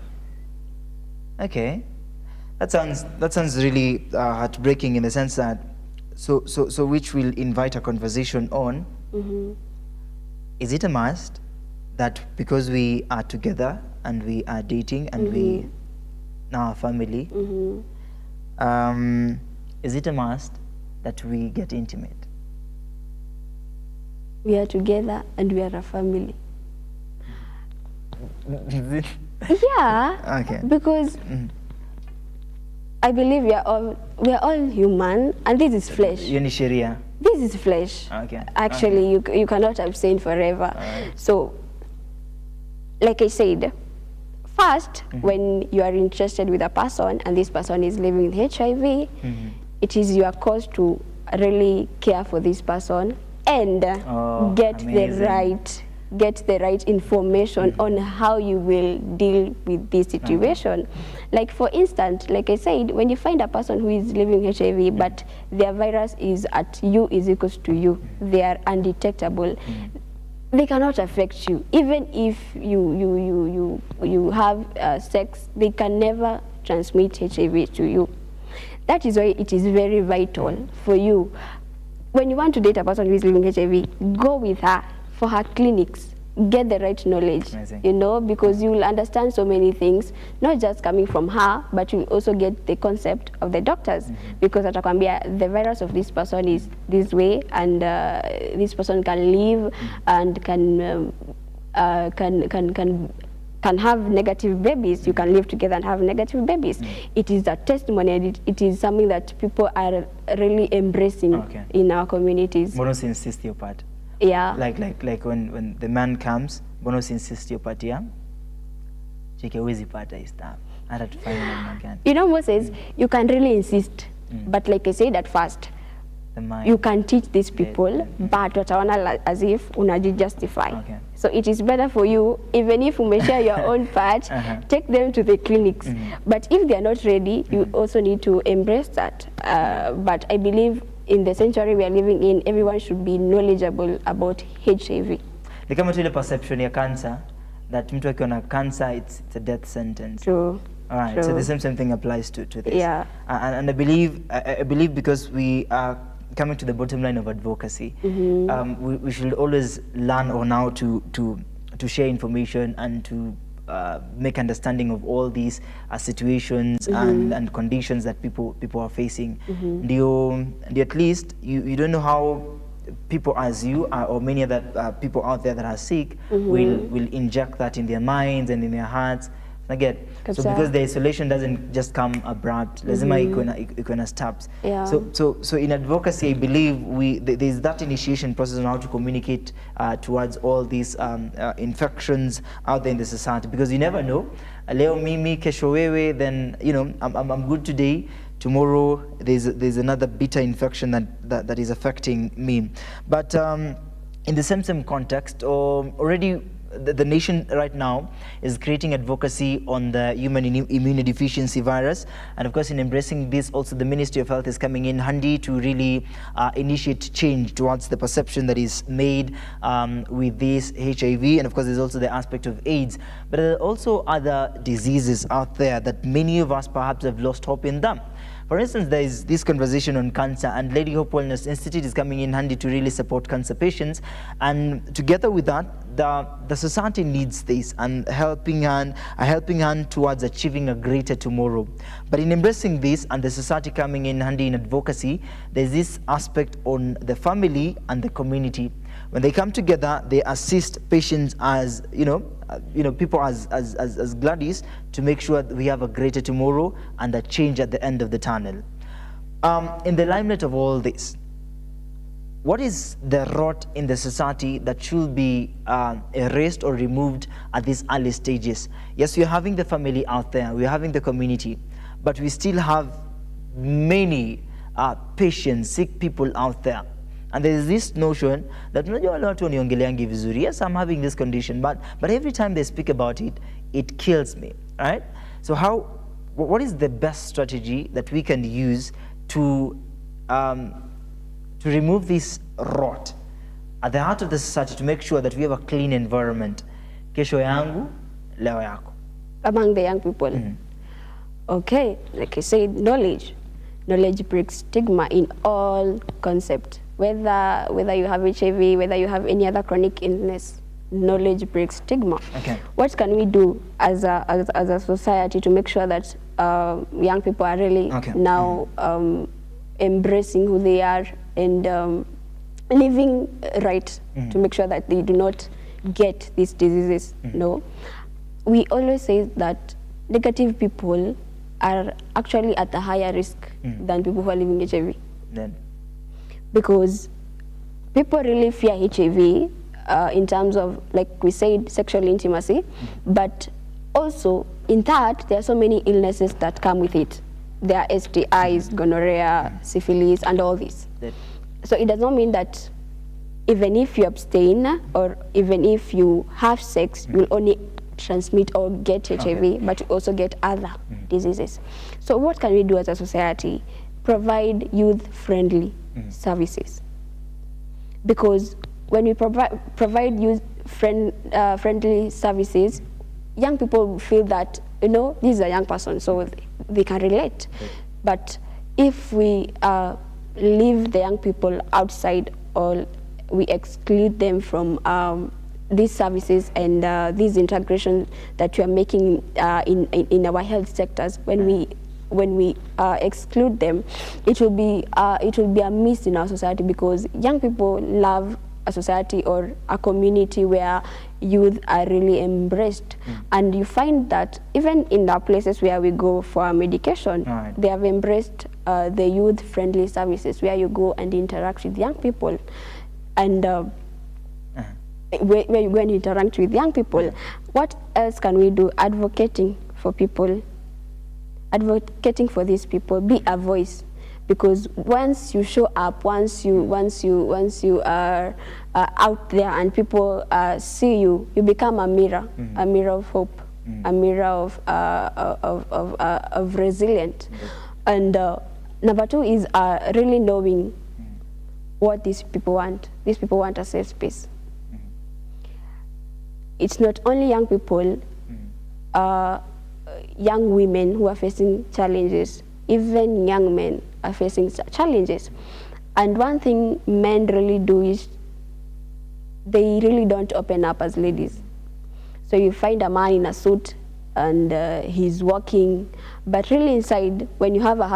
Okay. That sounds really heartbreaking in the sense that so which will invite a conversation on. Is it a must that because we are together and we are dating and we now are family, is it a must that we get intimate? We are together and we are a family. Yeah. Okay. Because I believe we are all human, and this is flesh. Sharia. This is flesh. Okay. Actually, you cannot abstain forever. Right. So like I said, first, when you are interested with a person and this person is living with HIV, it is your cause to really care for this person and get the right information on how you will deal with this situation. Like for instance, like I said, when you find a person who is living HIV but their virus is at U is equals to U, they are undetectable. They cannot affect you. Even if you have sex, they can never transmit HIV to you. That is why it is very vital for you. When you want to date a person who is living HIV, go with her for her clinics. Get the right knowledge, you know, because you will understand so many things, not just coming from her, but you will also get the concept of the doctors, because atakwambia the virus of this person is this way, and this person can live and can have negative babies. You can live together and have negative babies. It is a testimony, and it is something that people are really embracing in our communities. Bonos insist your part. Yeah. Like when the man comes, Bonos insist your part, yeah? Chike wezi pata hii stuff. Hata tufanye namna gani? You know, Moses, you can really insist, but like I said at first, you can teach these people, but wataona as if unaji justify. So it is better for you, even if you may share your own part, take them to the clinics. But if they are not ready, you also need to embrace that. But I believe in the century we are living in, everyone should be knowledgeable about HIV. Ni kama tu ile perception ya cancer, that mtu akiwa na cancer, it's a death sentence. True. All right, so the same thing applies to this. Yeah. And I believe because we are coming to the bottom line of advocacy, we should always learn on how to share information and to make understanding of all these situations and conditions that people are facing. At least you don't know how people as you or many other people out there that are sick will inject that in their minds and in their hearts. Again, so because the isolation doesn't just come abrupt, lazima iko na steps. So in advocacy, I believe there's that initiation process on how to communicate towards all these infections out there in the society, because you never know. Leo mimi, kesho wewe, then I'm good today. Tomorrow there's another bitter infection that is affecting me. But in the same context, already the nation right now is creating advocacy on the human immunodeficiency virus, and of course in embracing this also the Ministry of Health is coming in handy to really initiate change towards the perception that is made with this HIV, and of course there's also the aspect of AIDS, but there are also other diseases out there that many of us perhaps have lost hope in them. For instance, there is this conversation on cancer, and Lady Hope Wellness Institute is coming in handy to really support cancer patients. And together with that, the society needs this, and a helping hand towards achieving a greater tomorrow. But in embracing this and the society coming in handy in advocacy, there's this aspect on the family and the community. When they come together, they assist patients as people as Gladys, to make sure that we have a greater tomorrow and a change at the end of the tunnel. In the limelight of all this, what is the rot in the society that should be erased or removed at these early stages? Yes, we're having the family out there, we're having the community, but we still have many patients, sick people out there. And there is this notion that yes, I'm having this condition, but every time they speak about it, it kills me, right? So what is the best strategy that we can use to remove this rot at the heart of the society, to make sure that we have a clean environment? Kesho yangu, leo yako. Among the young people. Okay, like I said, knowledge breaks stigma in all concepts. Whether you have HIV, whether you have any other chronic illness, knowledge breaks stigma. Okay. What can we do as a society to make sure that young people are really now embracing who they are and living right, to make sure that they do not get these diseases? No. We always say that negative people are actually at a higher risk than people who are living HIV. Because people really fear HIV in terms of, like we said, sexual intimacy, but also in that there are so many illnesses that come with it. There are STIs, gonorrhea, syphilis, and all this. So it does not mean that even if you abstain or even if you have sex, you'll only transmit or get HIV, but you also get other diseases. So what can we do as a society? Provide youth-friendly services. Because when we provide youth-friendly services, young people feel that, you know, this is a young person, so they can relate. But if we leave the young people outside or we exclude them from these services and these integrations that we are making in our health sectors, when we exclude them, it will be a miss in our society, because young people love a society or a community where youth are really embraced. And you find that even in the places where we go for our medication, they have embraced the youth-friendly services where you go and interact with young people. And where you go and interact with young people, what else can we do? Advocating for people, advocating for these people, be a voice. Because once you show up, once you are out there and people see you, you become a mirror of hope, a mirror of resilience. And number two is really knowing what these people want. These people want a safe space. It's not only young people, young women who are facing challenges, even young men are facing challenges. And one thing men really do is they really don't open up as ladies. So you find a man in a suit and he's walking, but really inside, when you have a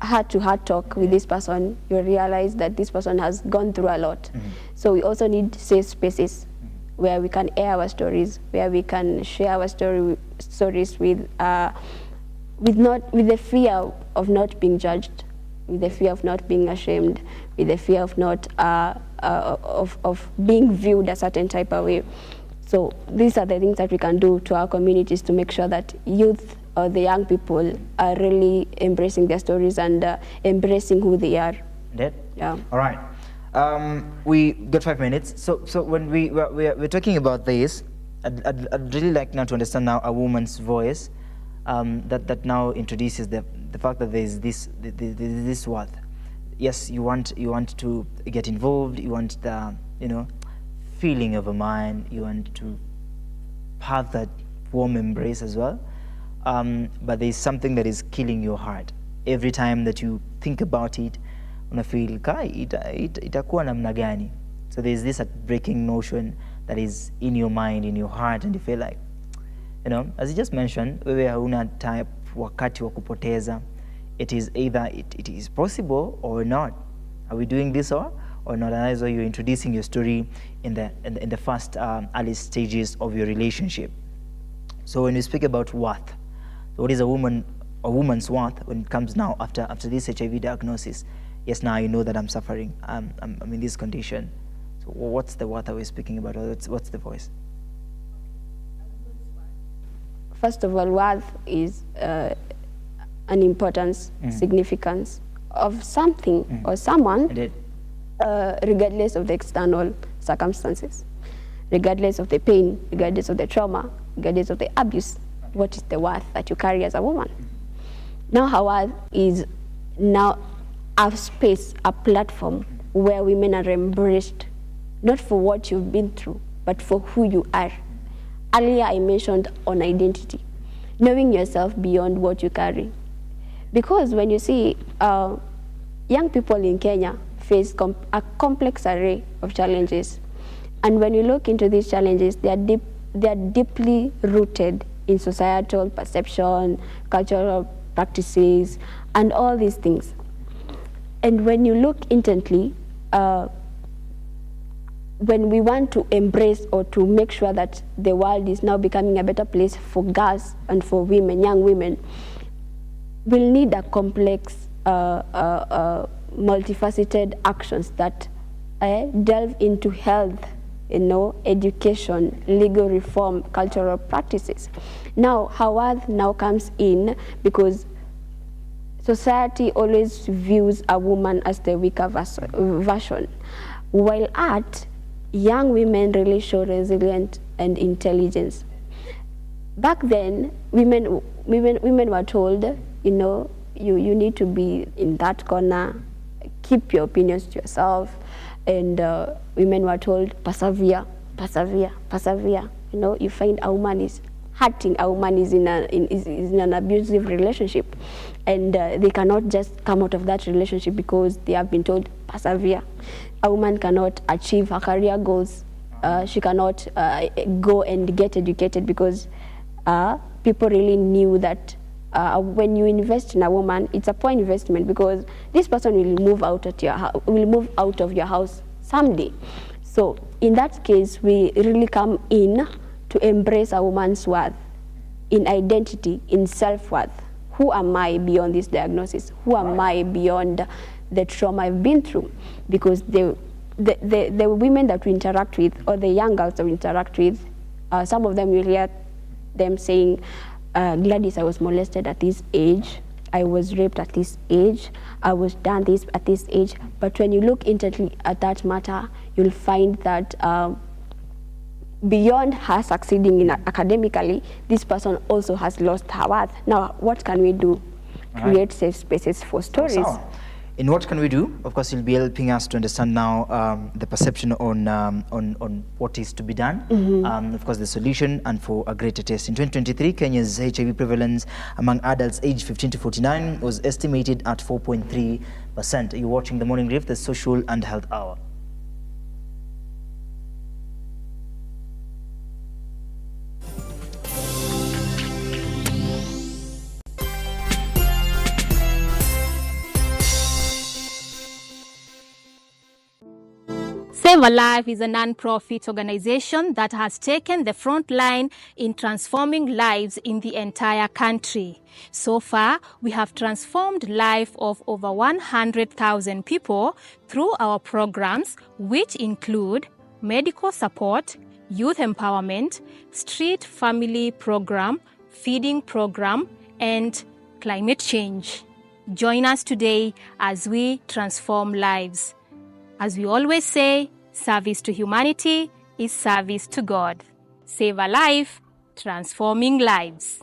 heart-to-heart talk with this person, you realize that this person has gone through a lot. So we also need safe spaces where we can air our stories, where we can share our stories with the fear of not being judged, with the fear of not being ashamed, with the fear of not of being viewed a certain type of way. So these are the things that we can do to our communities to make sure that youth or the young people are really embracing their stories and embracing who they are. Yeah. All right. We got 5 minutes. So when we're talking about this, I'd really like now to understand now a woman's voice that now introduces the fact that there's this worth. Yes, you want to get involved. You want the feeling of a man. You want to have that warm embrace as well. But there's something that is killing your heart every time that you think about it. Una feel itakuwa namna gani? So there's this breaking notion that is in your mind, in your heart, and you feel like, as you just mentioned, wewe hauna type wakati wa kupoteza. It is either it is possible or not. Are we doing this or not? And so you're introducing your story in the first early stages of your relationship. So when we speak about worth, what is a woman's worth when it comes now after this HIV diagnosis? Yes, now I know that I'm suffering. I'm in this condition. So what's the worth that we're speaking about? What's the voice? First of all, worth is an importance, significance of something or someone, regardless of the external circumstances, regardless of the pain, regardless of the trauma, regardless of the abuse. What is the worth that you carry as a woman? Now her worth is now a space, a platform where women are embraced, not for what you've been through, but for who you are. Earlier I mentioned on identity, knowing yourself beyond what you carry. Because when you see young people in Kenya face a complex array of challenges, and when you look into these challenges, they are deeply rooted in societal perception, cultural practices, and all these things. And when you look intently, when we want to embrace or to make sure that the world is now becoming a better place for girls and for women, young women, we'll need a complex, multifaceted actions that delve into health education, legal reform, cultural practices. Now, her worth now comes in because society always views a woman as the weaker version, while art, young women really show resilience and intelligence. Back then, women were told, you need to be in that corner, keep your opinions to yourself, and women were told, persevere, persevere, persevere. You find a woman is hurting, a woman is in an abusive relationship, and they cannot just come out of that relationship because they have been told, persevere. A woman cannot achieve her career goals. She cannot go and get educated because people really knew that when you invest in a woman, it's a poor investment because this person will move out of your house someday. So in that case, we really come in to embrace a woman's worth in identity, in self-worth. Who am I beyond this diagnosis? Who am I beyond the trauma I've been through? Because the women that we interact with, or the young girls that we interact with, some of them will hear them saying, Gladys, I was molested at this age, I was raped at this age, I was done this at this age. But when you look intently at that matter, you'll find that beyond her succeeding academically, this person also has lost her worth. Now, what can we do? Create safe spaces for stories. In what can we do? Of course, you'll be helping us to understand now the perception on what is to be done, of course, the solution, and for a greater test. In 2023, Kenya's HIV prevalence among adults aged 15 to 49 was estimated at 4.3%. You're watching The Morning Brief, the Social and Health Hour. Save a Life is a non-profit organization that has taken the front line in transforming lives in the entire country. So far, we have transformed life of over 100,000 people through our programs, which include medical support, youth empowerment, street family program, feeding program, and climate change. Join us today as we transform lives. As we always say, service to humanity is service to God. Save a life, transforming lives.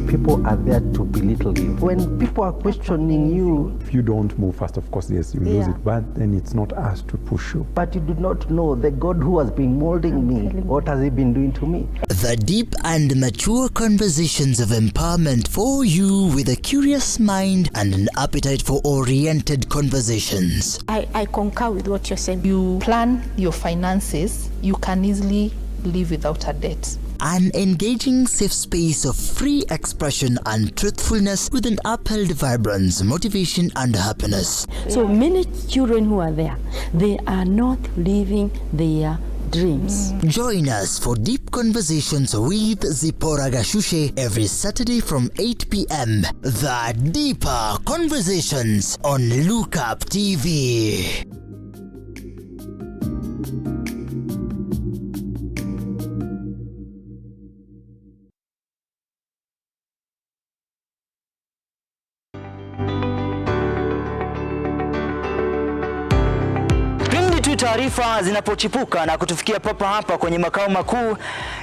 People are there to belittle you. When people are questioning you, if you don't move fast, of course, yes, you lose it, but then it's not us to push you. But you do not know the God who has been molding me. What has he been doing to me? The deep and mature conversations of empowerment for you with a curious mind and an appetite for oriented conversations. I concur with what you're saying. You plan your finances, you can easily live without a debt. An engaging safe space of free expression and truthfulness with an upheld vibrance, motivation and happiness. So many children who are there, they are not living their dreams. Join us for deep conversations with Zipporah Gashushe every Saturday from 8 p.m. The Deeper Conversations on Look Up TV. Taarifa zinapochipuka na kutufikia papa hapa kwenye makao makuu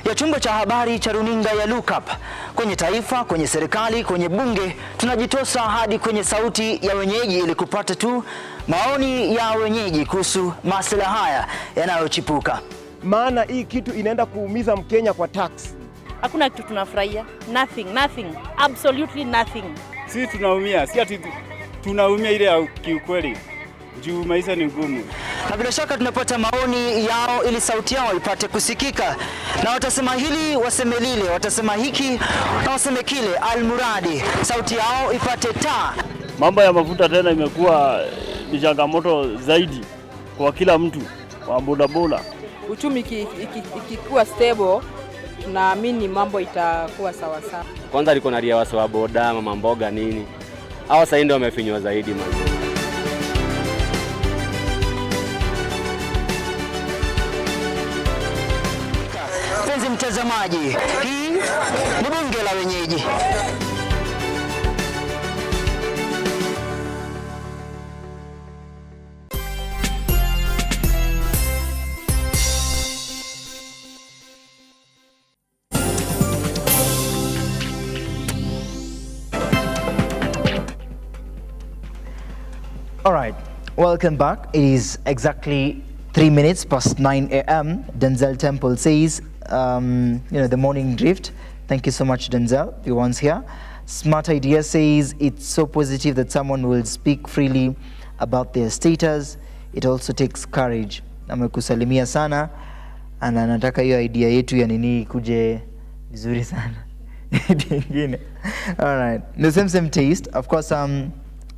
ya chumba cha habari cha runinga ya Look Up, kwenye taifa, kwenye serikali, kwenye bunge, tunajitosa hadi kwenye sauti ya wenyeji ili kupata tu maoni ya wenyeji kuhusu masuala haya yanayochipuka. Maana hii kitu inaenda kuumiza Mkenya kwa tax. Hakuna kitu tunafurahia. Nothing. Absolutely nothing. Sisi tunaumia, si ati tunaumia ile ya kiukweli. Juu maisha ni ngumu. Na bila shaka tunapata maoni yao ili sauti yao ipate kusikika. Na watasema hili, waseme lile, watasema hiki na waseme kile, almuradi sauti yao ipate taa. Mambo ya mafuta tena imekuwa ni changamoto zaidi kwa kila mtu wa bodaboda. Uchumi ikikuwa stable, tunaamini mambo itakuwa sawa sawa. Kwanza liko na ria wasi wa boda, mama mboga nini. Hao sasa ndio wamefinywa zaidi man. Mpenzi mtazamaji, hii ni bunge la wenyeji. All right, welcome back. It is exactly 3 minutes past 9 a.m. Denzel Temple says, the morning drift. Thank you so much, Denzel. You're once here. Smart Idea says it's so positive that someone will speak freely about their status. It also takes courage. Amekusalimia sana. And anataka hiyo idea yetu ya nini kuje vizuri sana. All right. The same taste. Of course,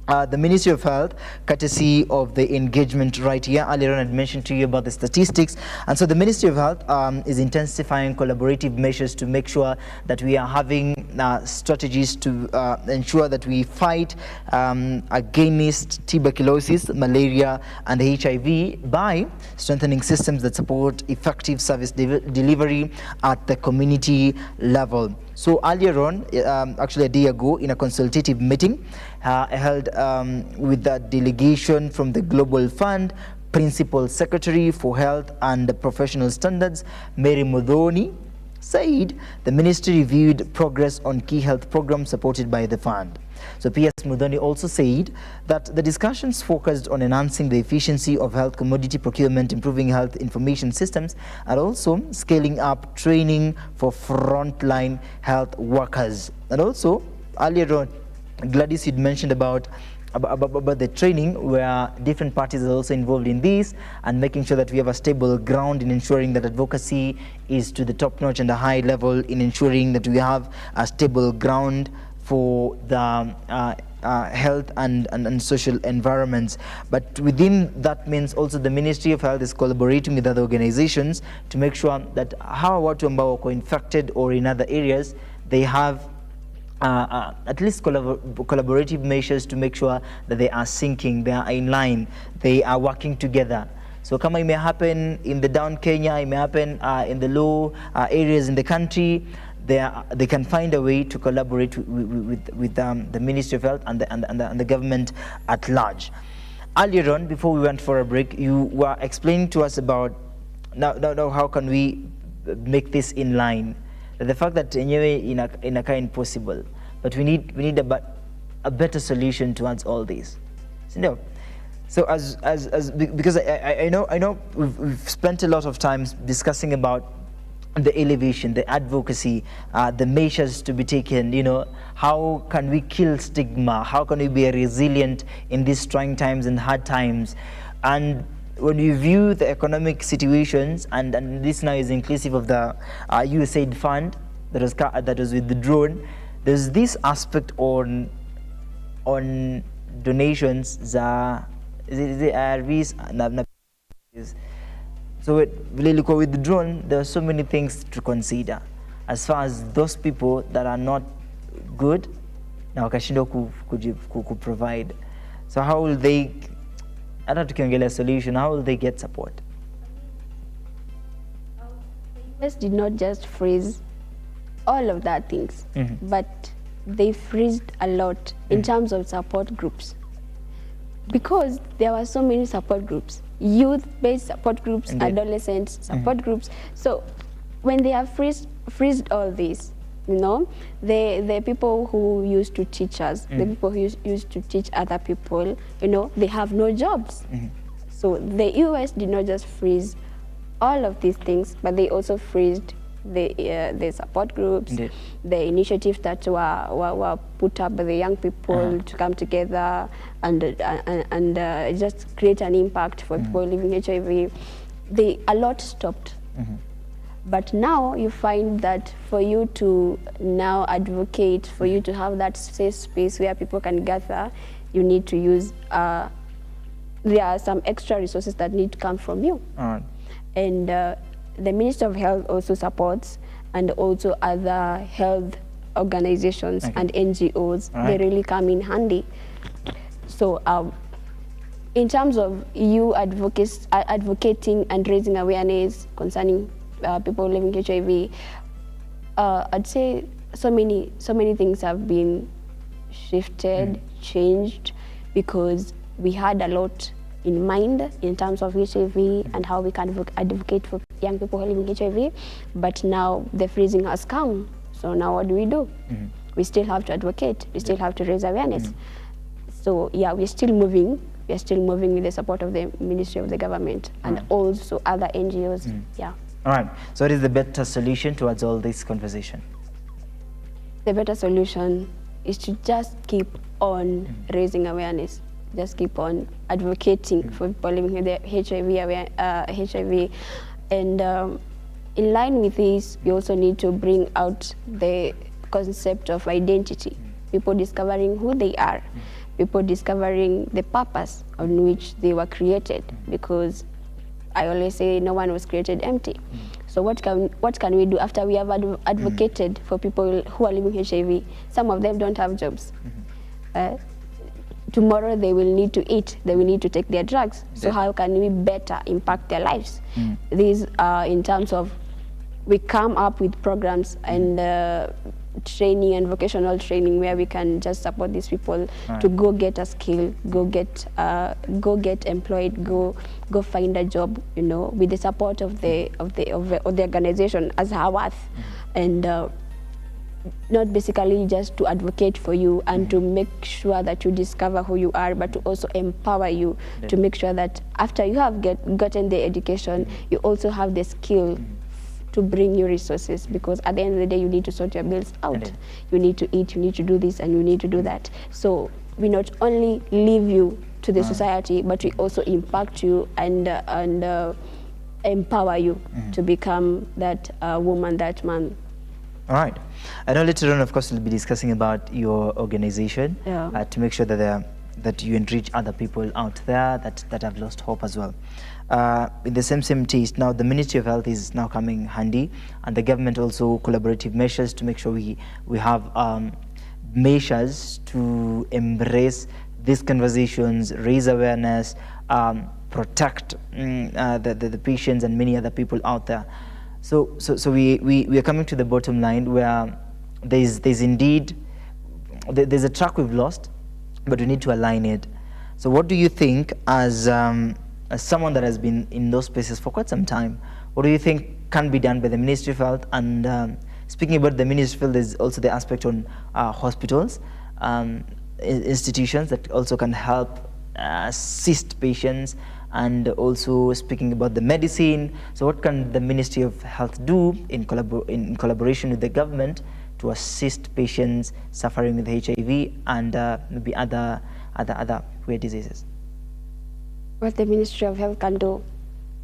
the Ministry of Health, courtesy of the engagement right here, earlier on I mentioned to you about the statistics, and so the Ministry of Health is intensifying collaborative measures to make sure that we are having strategies to ensure that we fight against tuberculosis, malaria and HIV by strengthening systems that support effective service delivery at the community level. So earlier on, actually a day ago, in a consultative meeting held with the delegation from the Global Fund, Principal Secretary for Health and Professional Standards, Mary Modoni, said the ministry reviewed progress on key health programs supported by the fund. So PS Mudhoni also said that the discussions focused on enhancing the efficiency of health commodity procurement, improving health information systems, and also scaling up training for frontline health workers. And also, earlier on, Gladys had mentioned about the training where different parties are also involved in this and making sure that we have a stable ground in ensuring that advocacy is to the top notch and a high level in ensuring that we have a stable ground for the health and social environments. But within that means also the Ministry of Health is collaborating with other organizations to make sure that how watu ambao wako infected or in other areas, they have at least collaborative measures to make sure that they are syncing, they are in line, they are working together. So kama it may happen in the down Kenya, it may happen in the low areas in the country, they can find a way to collaborate with the Ministry of Health and the government at large. Earlier on, before we went for a break, you were explaining to us about now how can we make this in line. The fact that yenyewe inakaa impossible, but we need a better solution towards all this. So because I know we've spent a lot of time discussing about the elevation, the advocacy, the measures to be taken, how can we kill stigma, how can we be resilient in these trying times and hard times. And when you view the economic situations, and this now is inclusive of the USAID fund that was withdrawn, there's this aspect on donations, so with withdrawn, there are so many things to consider as far as those people that are not good na wakashindwa ku provide. So how will they, hata tukiongelea solution, how will they get support? The US did not just freeze all of that things, but they freezed a lot in terms of support groups, because there were so many support groups, youth-based support groups, adolescent support groups. So when they have freezed all this, the people who used to teach us, the people who used to teach other people, they have no jobs. So the US did not just freeze all of these things, but they also freezed the support groups, the initiatives that were put up by the young people to come together and just create an impact for people living HIV. A lot stopped. But now you find that for you to now advocate, for you to have that safe space where people can gather, you need to use, there are some extra resources that need to come from you. And the Minister of Health also supports, and also other health organizations Okay. and NGOs. All right. They really come in handy. So in terms of you advocating and raising awareness concerning people living with HIV, I'd say so many things have been shifted, changed, because we had a lot in mind in terms of HIV and how we can advocate for young people who are living with HIV. But now the freezing has come. So now what do? We still have to advocate. We still have to raise awareness. So yeah, we're still moving. We're still moving with the support of the Ministry of the Government and also other NGOs. Yeah. All right. So what is the better solution towards all this conversation? The better solution is to just keep on raising awareness. Just keep on advocating for people living with the HIV. And in line with this, we also need to bring out the concept of identity. People discovering who they are. People discovering the purpose on which they were created. Because I always say no one was created empty. So what can we do after we have advocated for people who are living with HIV? Some of them don't have jobs. Tomorrow they will need to eat, they will need to take their drugs. So how can we better impact their lives? These are in terms of, we come up with programs and training and vocational training where we can just support these people to go get a skill, go get employed, go find a job, with the support of the organization as Hawath, and not basically just to advocate for you and to make sure that you discover who you are, but to also empower you to make sure that after you have gotten the education, you also have the skill to bring your resources, because at the end of the day, you need to sort your bills out. You need to eat, you need to do this, and you need to do that. So we not only leave you to the society, but we also impact you and empower you to become that woman, that man. All right. I know later on, of course, we'll be discussing about your organization to make sure that that you enrich other people out there that have lost hope as well. In the same taste, now the Ministry of Health is now coming handy, and the government also collaborative measures to make sure we have measures to embrace these conversations, raise awareness, protect the patients and many other people out there. So we are coming to the bottom line where there's a track we've lost, but we need to align it. So what do you think, as someone that has been in those spaces for quite some time, what do you think can be done by the Ministry of Health? And speaking about the Ministry of Health, there's also the aspect on hospitals, institutions that also can help assist patients, and also speaking about the medicine. So what can the Ministry of Health do in collaboration with the government to assist patients suffering with HIV and maybe other rare diseases? What the Ministry of Health can do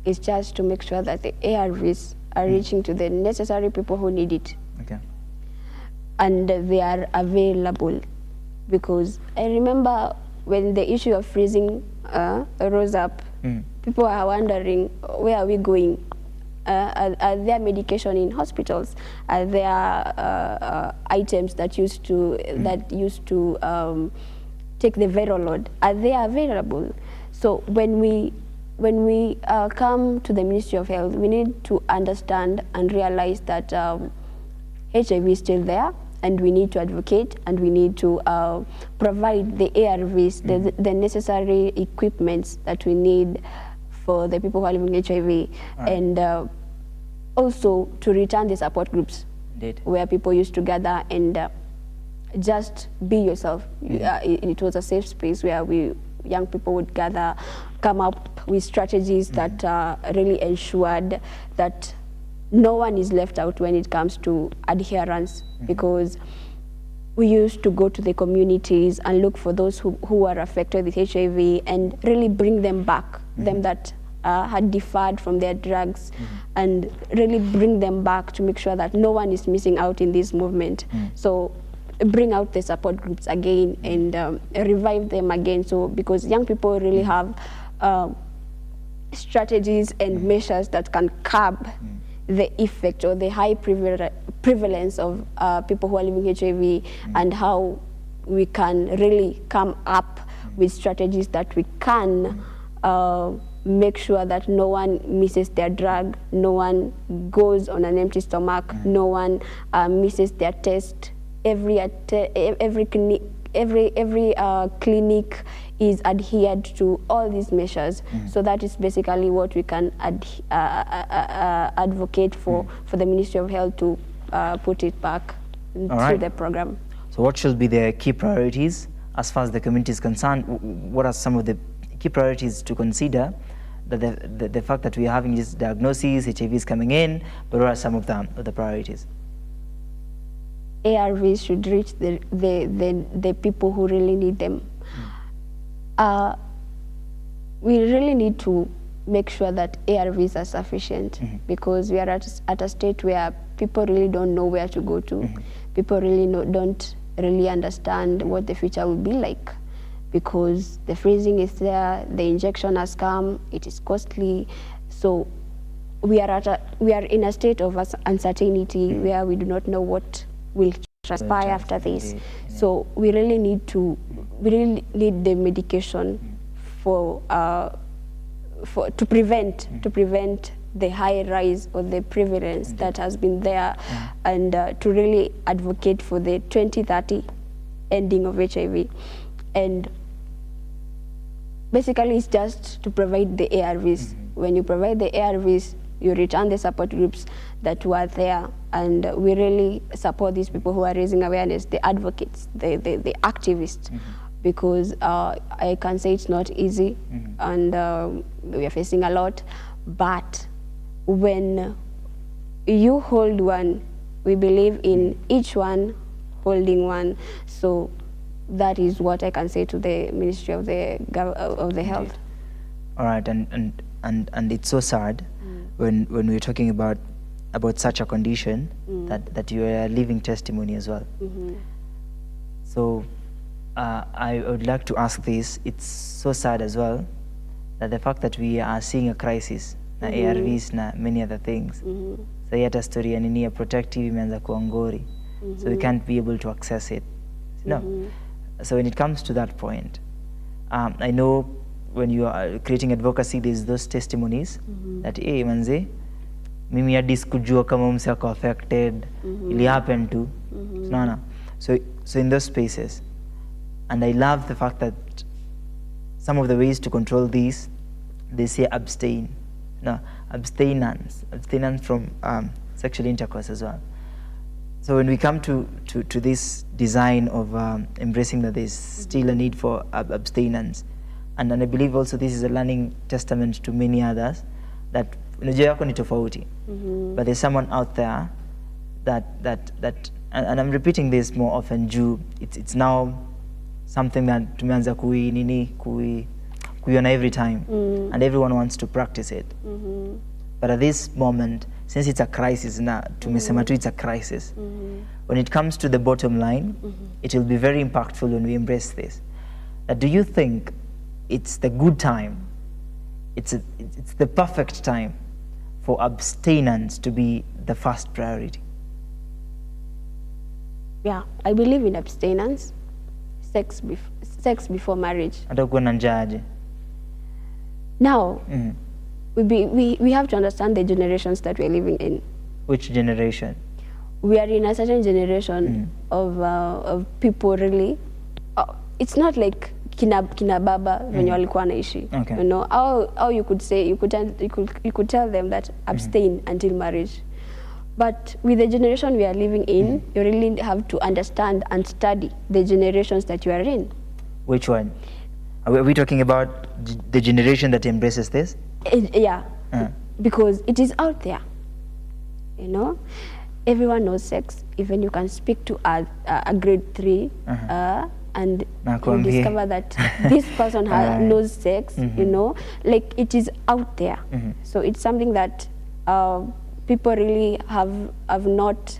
is just to make sure that the ARVs are reaching to the necessary people who need it. Okay. And they are available. Because I remember when the issue of freezing rose up, people are wondering, where are we going? Are there medication in hospitals? Are there items that used to take the viral load? Are they available? So when we come to the Ministry of Health, we need to understand and realize that HIV is still there, and we need to advocate, and we need to provide the ARVs, the necessary equipments that we need for the people who are living with HIV, and also to return the support groups where people used to gather and just be yourself. It was a safe space where young people would gather, come up with strategies that really ensured that no one is left out when it comes to adherence, because we used to go to the communities and look for those who are affected with HIV and really bring them back, them that had deferred from their drugs, and really bring them back to make sure that no one is missing out in this movement. So bring out the support groups again and revive them again. So because young people really have strategies and measures that can curb the effect or the high prevalence of people who are living HIV and how we can really come up with strategies that we can make sure that no one misses their drug, no one goes on an empty stomach, no one misses their test. Every clinic is adhered to all these measures. So that is basically what we can advocate for the Ministry of Health to put it back through the program. So what should be the key priorities as far as the community is concerned? What are some of the key priorities to consider? The fact that we are having this diagnosis, HIV is coming in, but what are some of the priorities? ARVs should reach the people who really need them. We really need to make sure that ARVs are sufficient because we are at a state where people really don't know where to go to. People really don't really understand what the future will be like because the freezing is there, the injection has come, it is costly. So we are in a state of uncertainty where we do not know what will transpire after this. So we really need the medication to prevent the high rise or the prevalence that has been there and to really advocate for the 2030 ending of HIV. And basically it's just to provide the ARVs. When you provide the ARVs, you return the support groups that were there, and we really support these people who are raising awareness, the advocates, the activists, because I can say it's not easy, and we are facing a lot, but when you hold one, we believe in each one holding one. So that is what I can say to the Ministry of the Health. All right, and it's so sad when we're talking about such a condition that you are a living testimony as well. So I would like to ask this. It's so sad as well that the fact that we are seeing a crisis na ARVs na many other things. So yet story ya nini ya protective imeanza kuwa ngori. So we can't be able to access it. No. So when it comes to that point, I know when you are creating advocacy, there's those testimonies that, hey, manze, mimi hadi sikujua kama mse ako affected, it happened to. So in those spaces, and I love the fact that some of the ways to control these, they say abstain. No, abstinence from sexual intercourse as well. So when we come to this design of embracing that there's still a need for abstinence, and I believe also this is a learning testament to many others, that unajua yako ni tofauti, but there's someone out there that and I'm repeating this more often, it's now something that tumeanza kuiona every time, and everyone wants to practice it. But at this moment, since it's a crisis now, tumesema tu it's a crisis. When it comes to the bottom line, it will be very impactful when we embrace this. Do you think it's the good time, it's the perfect time for abstinence to be the first priority? Yeah, I believe in abstinence, sex before marriage. Now, we have to understand the generations that we're living in. Which generation? We are in a certain generation of people really. It's not like kina baba venye walikuwa naishi. You know how you could say you could tell them that abstain until marriage. But with the generation we are living in, you really have to understand and study the generations that you are in. Which one? Are we talking about the generation that embraces this? Yeah, because it is out there. You know, everyone knows sex. Even you can speak to a grade 3 and you discover that this person knows sex. You know, like it is out there. So it's something that people really have not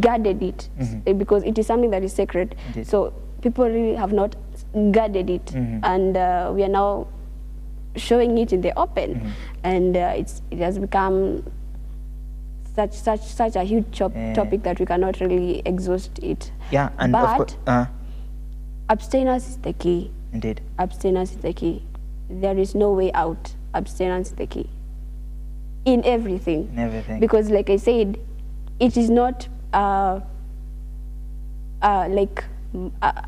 guarded it, because it is something that is sacred. So people really have not guarded it, and we are now showing it in the open, and it has become such a huge topic that we cannot really exhaust it. Yeah, and but of course, abstinence is the key. Indeed. Abstinence is the key. There is no way out. Abstinence is the key. In everything. In everything. Because like I said, it is not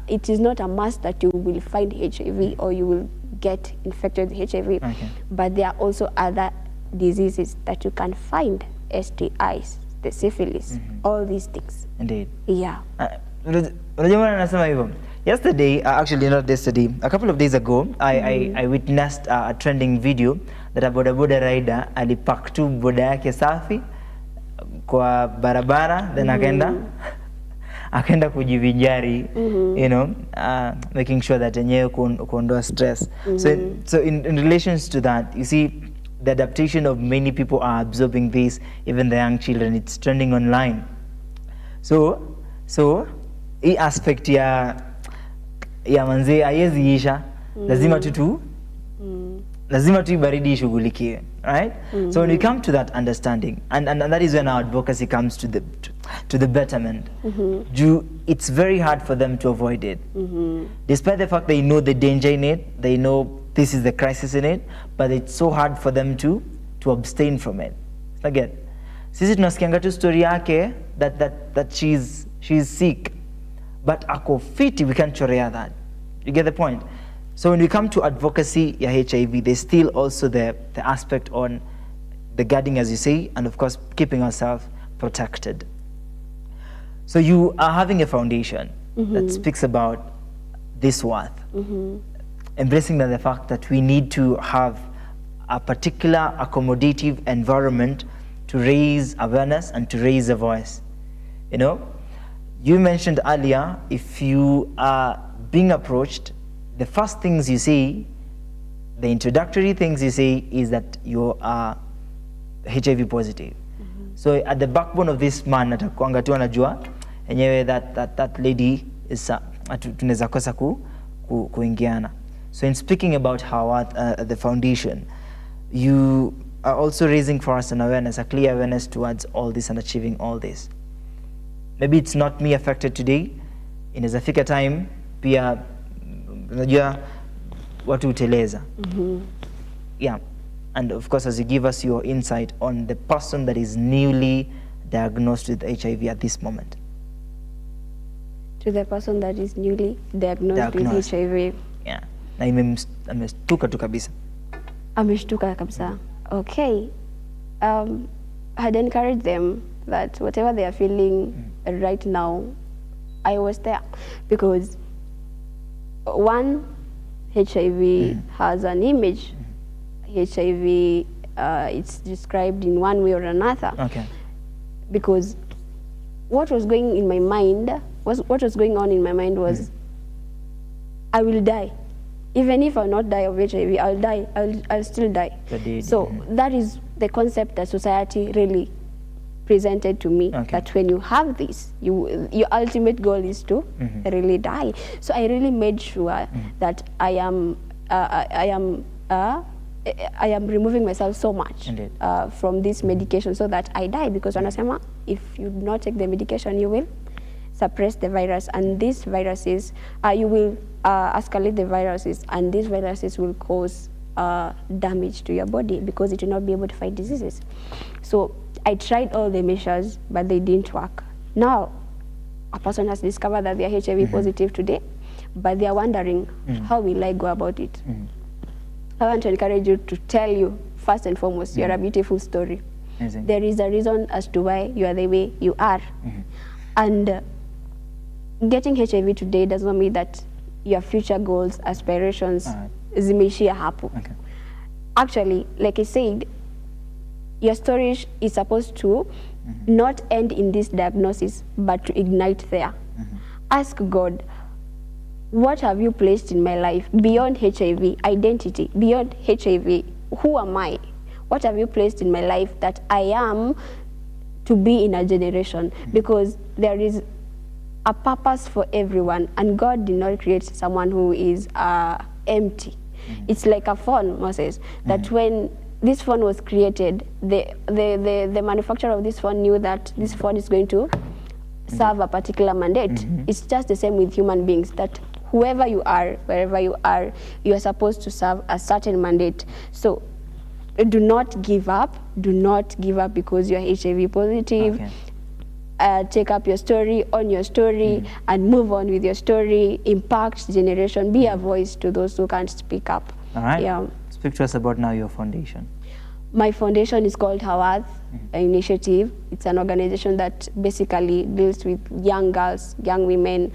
it is not a must that you will find HIV or you will get infected with HIV. Okay. But there are also other diseases that you can find, STIs, the syphilis, all these things. Indeed. Yeah. Yesterday, actually not yesterday, a couple of days ago, I witnessed a trending video that a bodaboda rider alipack tu boda yake safi kwa barabara, then akaenda kujivinjari, you know, making sure that enyewe kuondoa stress. So in relations to that, you see, the adaptation of many people are absorbing this, even the young children. It's trending online. So hii aspect ya manzee haiwezi isha, lazima tu baridi ishughulikiwe, right? So when we come to that understanding, and that is when our advocacy comes to the betterment. It's very hard for them to avoid it, despite the fact they know the danger in it, they know this is the crisis in it, but it's so hard for them to abstain from it. Again, sisi tunasikianga tu story yake that she's sick, but ako fiti, we can't chorea that. You get the point? So when we come to advocacy ya HIV, there's still also the aspect on the guarding, as you say, and of course keeping ourselves protected. So you are having a foundation that speaks about this worth, embracing the fact that we need to have a particular accommodative environment to raise awareness and to raise a voice. You know, you mentioned earlier, if you are being approached, the first things you say, the introductory things you say is that you are HIV positive. So at the backbone of this man, atakuanga tu anajua enyewe that lady is tunaweza kosa kuingiana. So in speaking about how the foundation, you are also raising for us an awareness, a clear awareness towards all this and achieving all this. Maybe it's not me affected today. Inaweza fika time pia unajua watu uteleza. Yeah. And of course, as you give us your insight on the person that is newly diagnosed with HIV at this moment. To the person that is newly diagnosed with HIV. Yeah. Na ameshtuka tu kabisa. Ameshtuka kabisa. Okay. I'd encourage them that whatever they are feeling right now, I was there. Because one, HIV has an image. HIV, it's described in one way or another. Okay. Because what was going in my mind, what was going on in my mind was, I will die. Even if I'll not die of HIV, I'll die. I'll still die. So that is the concept that society really presented to me. Okay. That when you have this, your ultimate goal is to really die. So I really made sure that I am removing myself so much from this medication so that I die, because wanasema if you do not take the medication, you will suppress the virus, and these viruses, you will escalate the viruses, and these viruses will cause damage to your body because it will not be able to fight diseases. So I tried all the measures, but they didn't work. Now, a person has discovered that they are HIV positive today, but they are wondering, how will I go about it? I want to encourage you to tell you, first and foremost, you're a beautiful story. Amazing. There is a reason as to why you are the way you are. And getting HIV today does not mean that your future goals, aspirations, zimeishia hapo. Okay. Actually, like I said, your story is supposed to not end in this diagnosis, but to ignite there. Ask God, what have you placed in my life beyond HIV, identity, beyond HIV, who am I? What have you placed in my life that I am to be in a generation? Because there is a purpose for everyone, and God did not create someone who is empty. It's like a phone, Moses, that when this phone was created, the manufacturer of this phone knew that this phone is going to serve a particular mandate. It's just the same with human beings, that whoever you are, wherever you are supposed to serve a certain mandate. So do not give up. Do not give up because you're HIV positive. Okay. Take up your story, own your story, and move on with your story. Impact generation. Be a voice to those who can't speak up. All right. Yeah. Speak to us about now your foundation. My foundation is called Hawath Initiative. It's an organization that basically deals with young girls, young women,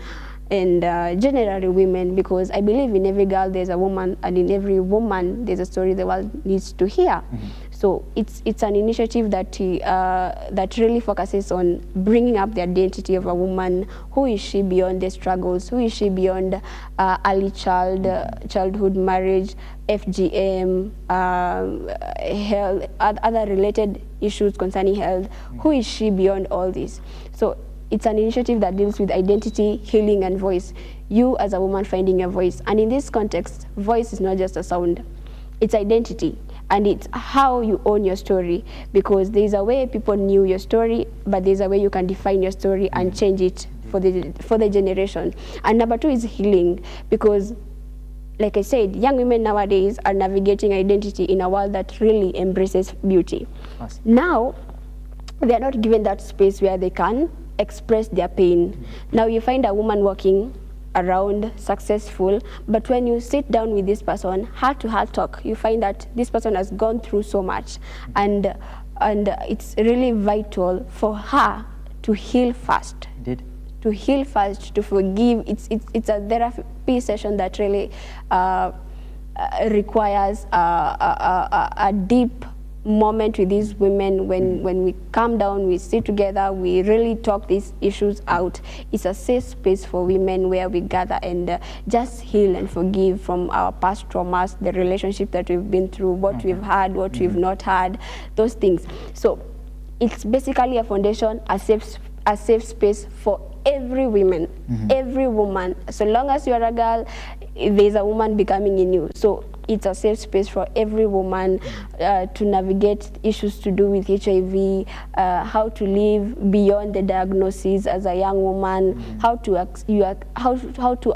and generally women, because I believe in every girl there's a woman, and in every woman there's a story the world needs to hear. So it's an initiative that that really focuses on bringing up the identity of a woman. Who is she beyond the struggles? Who is she beyond early childhood, marriage, FGM, health, other related issues concerning health? Who is she beyond all this? So it's an initiative that deals with identity, healing, and voice. You as a woman finding your voice. And in this context, voice is not just a sound, it's identity. And it's how you own your story, because there's a way people knew your story, but there's a way you can define your story and change it for the generation. And number two is healing, because like I said, young women nowadays are navigating identity in a world that really embraces beauty. Awesome. Now, they are not given that space where they can express their pain. Now you find a woman walking around successful, but when you sit down with this person, heart to heart talk, you find that this person has gone through so much, and it's really vital for her to heal fast. Indeed. To heal fast, to forgive. It's a therapy session that really requires a deep moment with these women. When we come down, we sit together, we really talk these issues out. It's a safe space for women where we gather and just heal and forgive from our past traumas, the relationship that we've been through, what we've had, what we've not had, those things. So it's basically a foundation, a safe space for every woman, every woman. So long as you are a girl, there's a woman becoming in you. So it's a safe space for every woman to navigate issues to do with HIV, how to live beyond the diagnosis as a young woman, how to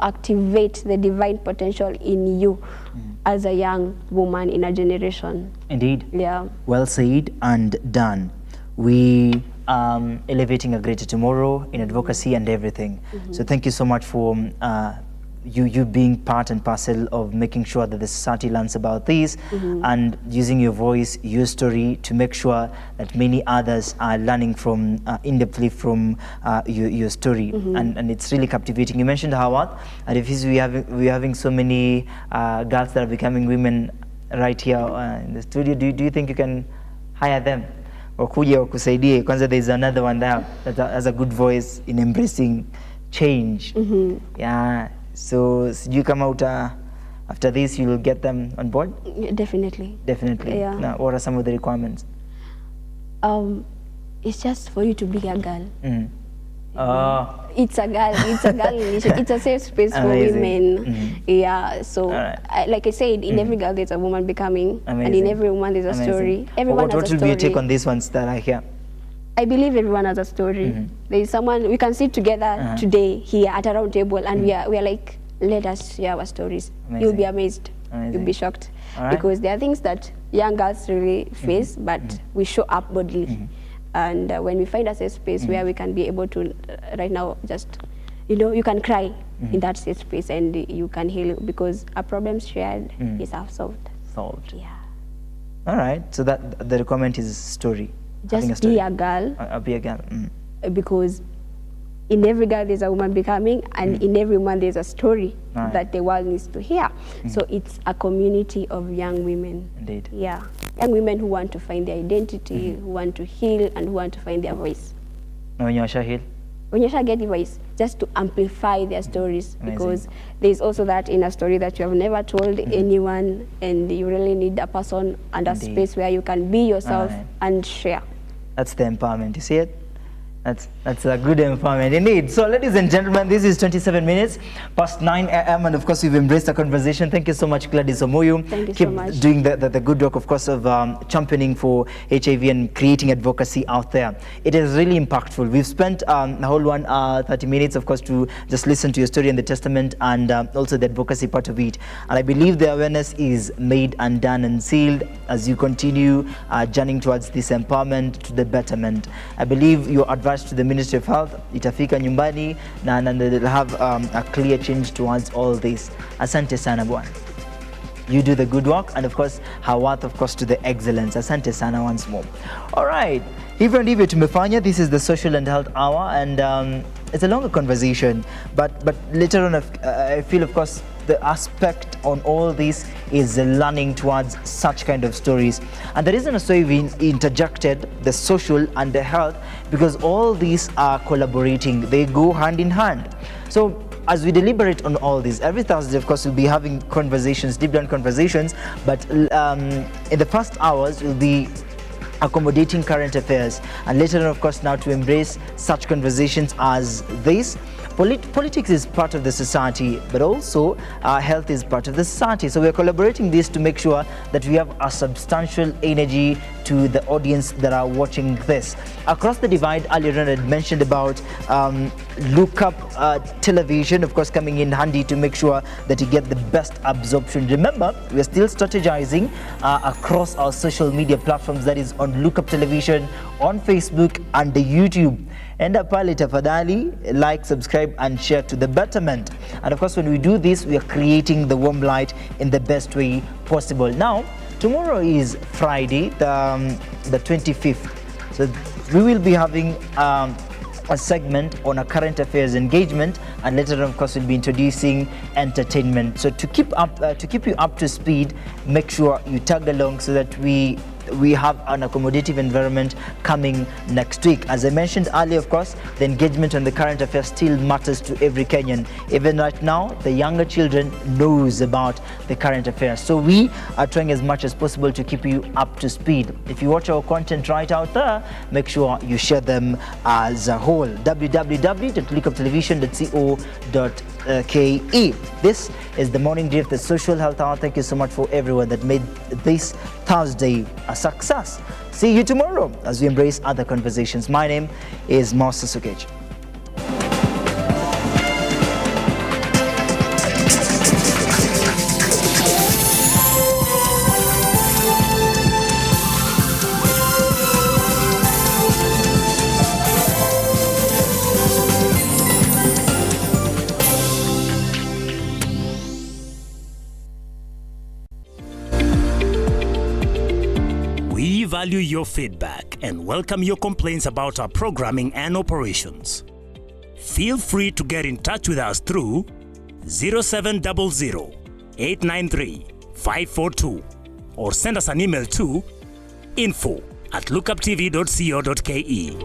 activate the divine potential in you as a young woman in a generation. Indeed. Yeah. Well said and done. We elevating a greater tomorrow in advocacy and everything. So thank you so much for you being part and parcel of making sure that the society learns about this and using your voice, your story to make sure that many others are learning from in-depthly from your story. And it's really captivating. You mentioned Howard, and if we're having so many girls that are becoming women right here in the studio, do you think you can hire them? Wakuja wakusaidie. Kwanza there's another one there that has a good voice in embracing change. Yeah. So sijui kama after this you'll get them on board? Definitely. Definitely. Yeah. Now, what are some of the requirements? It's just for you to be a girl. It's a girl initiative. It's a safe space for women. Yeah, so like I said, in every girl there's a woman becoming, and in every woman there's a story. Everyone has a story. What will be your take on these ones that are here? I believe everyone has a story. There is someone, we can sit together today here at a round table, and we are like, let us share our stories. You'll be amazed. You'll be shocked. Because there are things that young girls really face, but we show up boldly. And when we find a safe space where we can be able to, right now, just, you can cry in that safe space and you can heal, because a problem shared is half solved. Solved. Yeah. All right. So that the requirement is story. Just be a girl. Be a girl. Because in every girl there's a woman becoming, and in every woman there's a story that the world needs to hear. So it's a community of young women. Indeed. Yeah. Young women who want to find their identity, who want to heal, and who want to find their voice. When you heal? When you get the voice, just to amplify their stories. Because there's also that in a story that you have never told anyone, and you really need a person and a space where you can be yourself and share. That's the empowerment, you see it? That's a good empowerment indeed. So, ladies and gentlemen, this is 27 minutes past 9 a.m. and of course we've embraced the conversation. Thank you so much, Gladys Wamuyu. Thank you Keep so much. doing the good work, of course, of championing for HIV and creating advocacy out there. It is really impactful. We've spent the whole 1 hour, 30 minutes, of course, to just listen to your story and the testament and also the advocacy part of it. And I believe the awareness is made and done and sealed as you continue journeying towards this empowerment to the betterment. I believe your advice to the Ministry of Health, itafika nyumbani na they'll have a clear change towards all this. Asante sana bwana. You do the good work and of course her worth of course to the excellence. Asante sana once more. All right. Hivyo ndivyo tumefanya. This is the Social and Health Hour and it's a longer conversation but later on I feel of course the aspect on all this is learning towards such kind of stories. And the reason also we interjected the social and the health because all these are collaborating. They go hand in hand. So as we deliberate on all this, every Thursday, of course, we'll be having conversations, deep down conversations, but in the first hours, we'll be accommodating current affairs. And later on, of course, now to embrace such conversations as this. Politics is part of the society, but also health is part of the society. So we're collaborating this to make sure that we have a substantial energy to the audience that are watching this. Across the divide, earlier on I had mentioned about Look Up television, of course, coming in handy to make sure that you get the best absorption. Remember, we're still strategizing across our social media platforms, that is on Look Up Television, on Facebook and the YouTube. Enda pale tafadhali, like, subscribe and share to the betterment. And of course, when we do this, we are creating the warm light in the best way possible. Now, tomorrow is Friday, the 25th. So we will be having a segment on a current affairs engagement, and later on, of course, we'll be introducing entertainment. So to keep you up to speed, make sure you tag along so that we have an accommodative environment coming next week. As I mentioned earlier, of course, the engagement on the current affairs still matters to every Kenyan. Even right now, the younger children knows about the current affairs. So we are trying as much as possible to keep you up to speed. If you watch our content right out there, make sure you share them as a whole. www.lookuptelevision.co.ke. This is the morning drift, the Social Health Hour. Thank you so much for everyone that made this Thursday a success. See you tomorrow as we embrace other conversations. My name is Master Sukej. We value your feedback and welcome your complaints about our programming and operations. Feel free to get in touch with us through 0700 893 542 or send us an email to info@lookuptv.co.ke.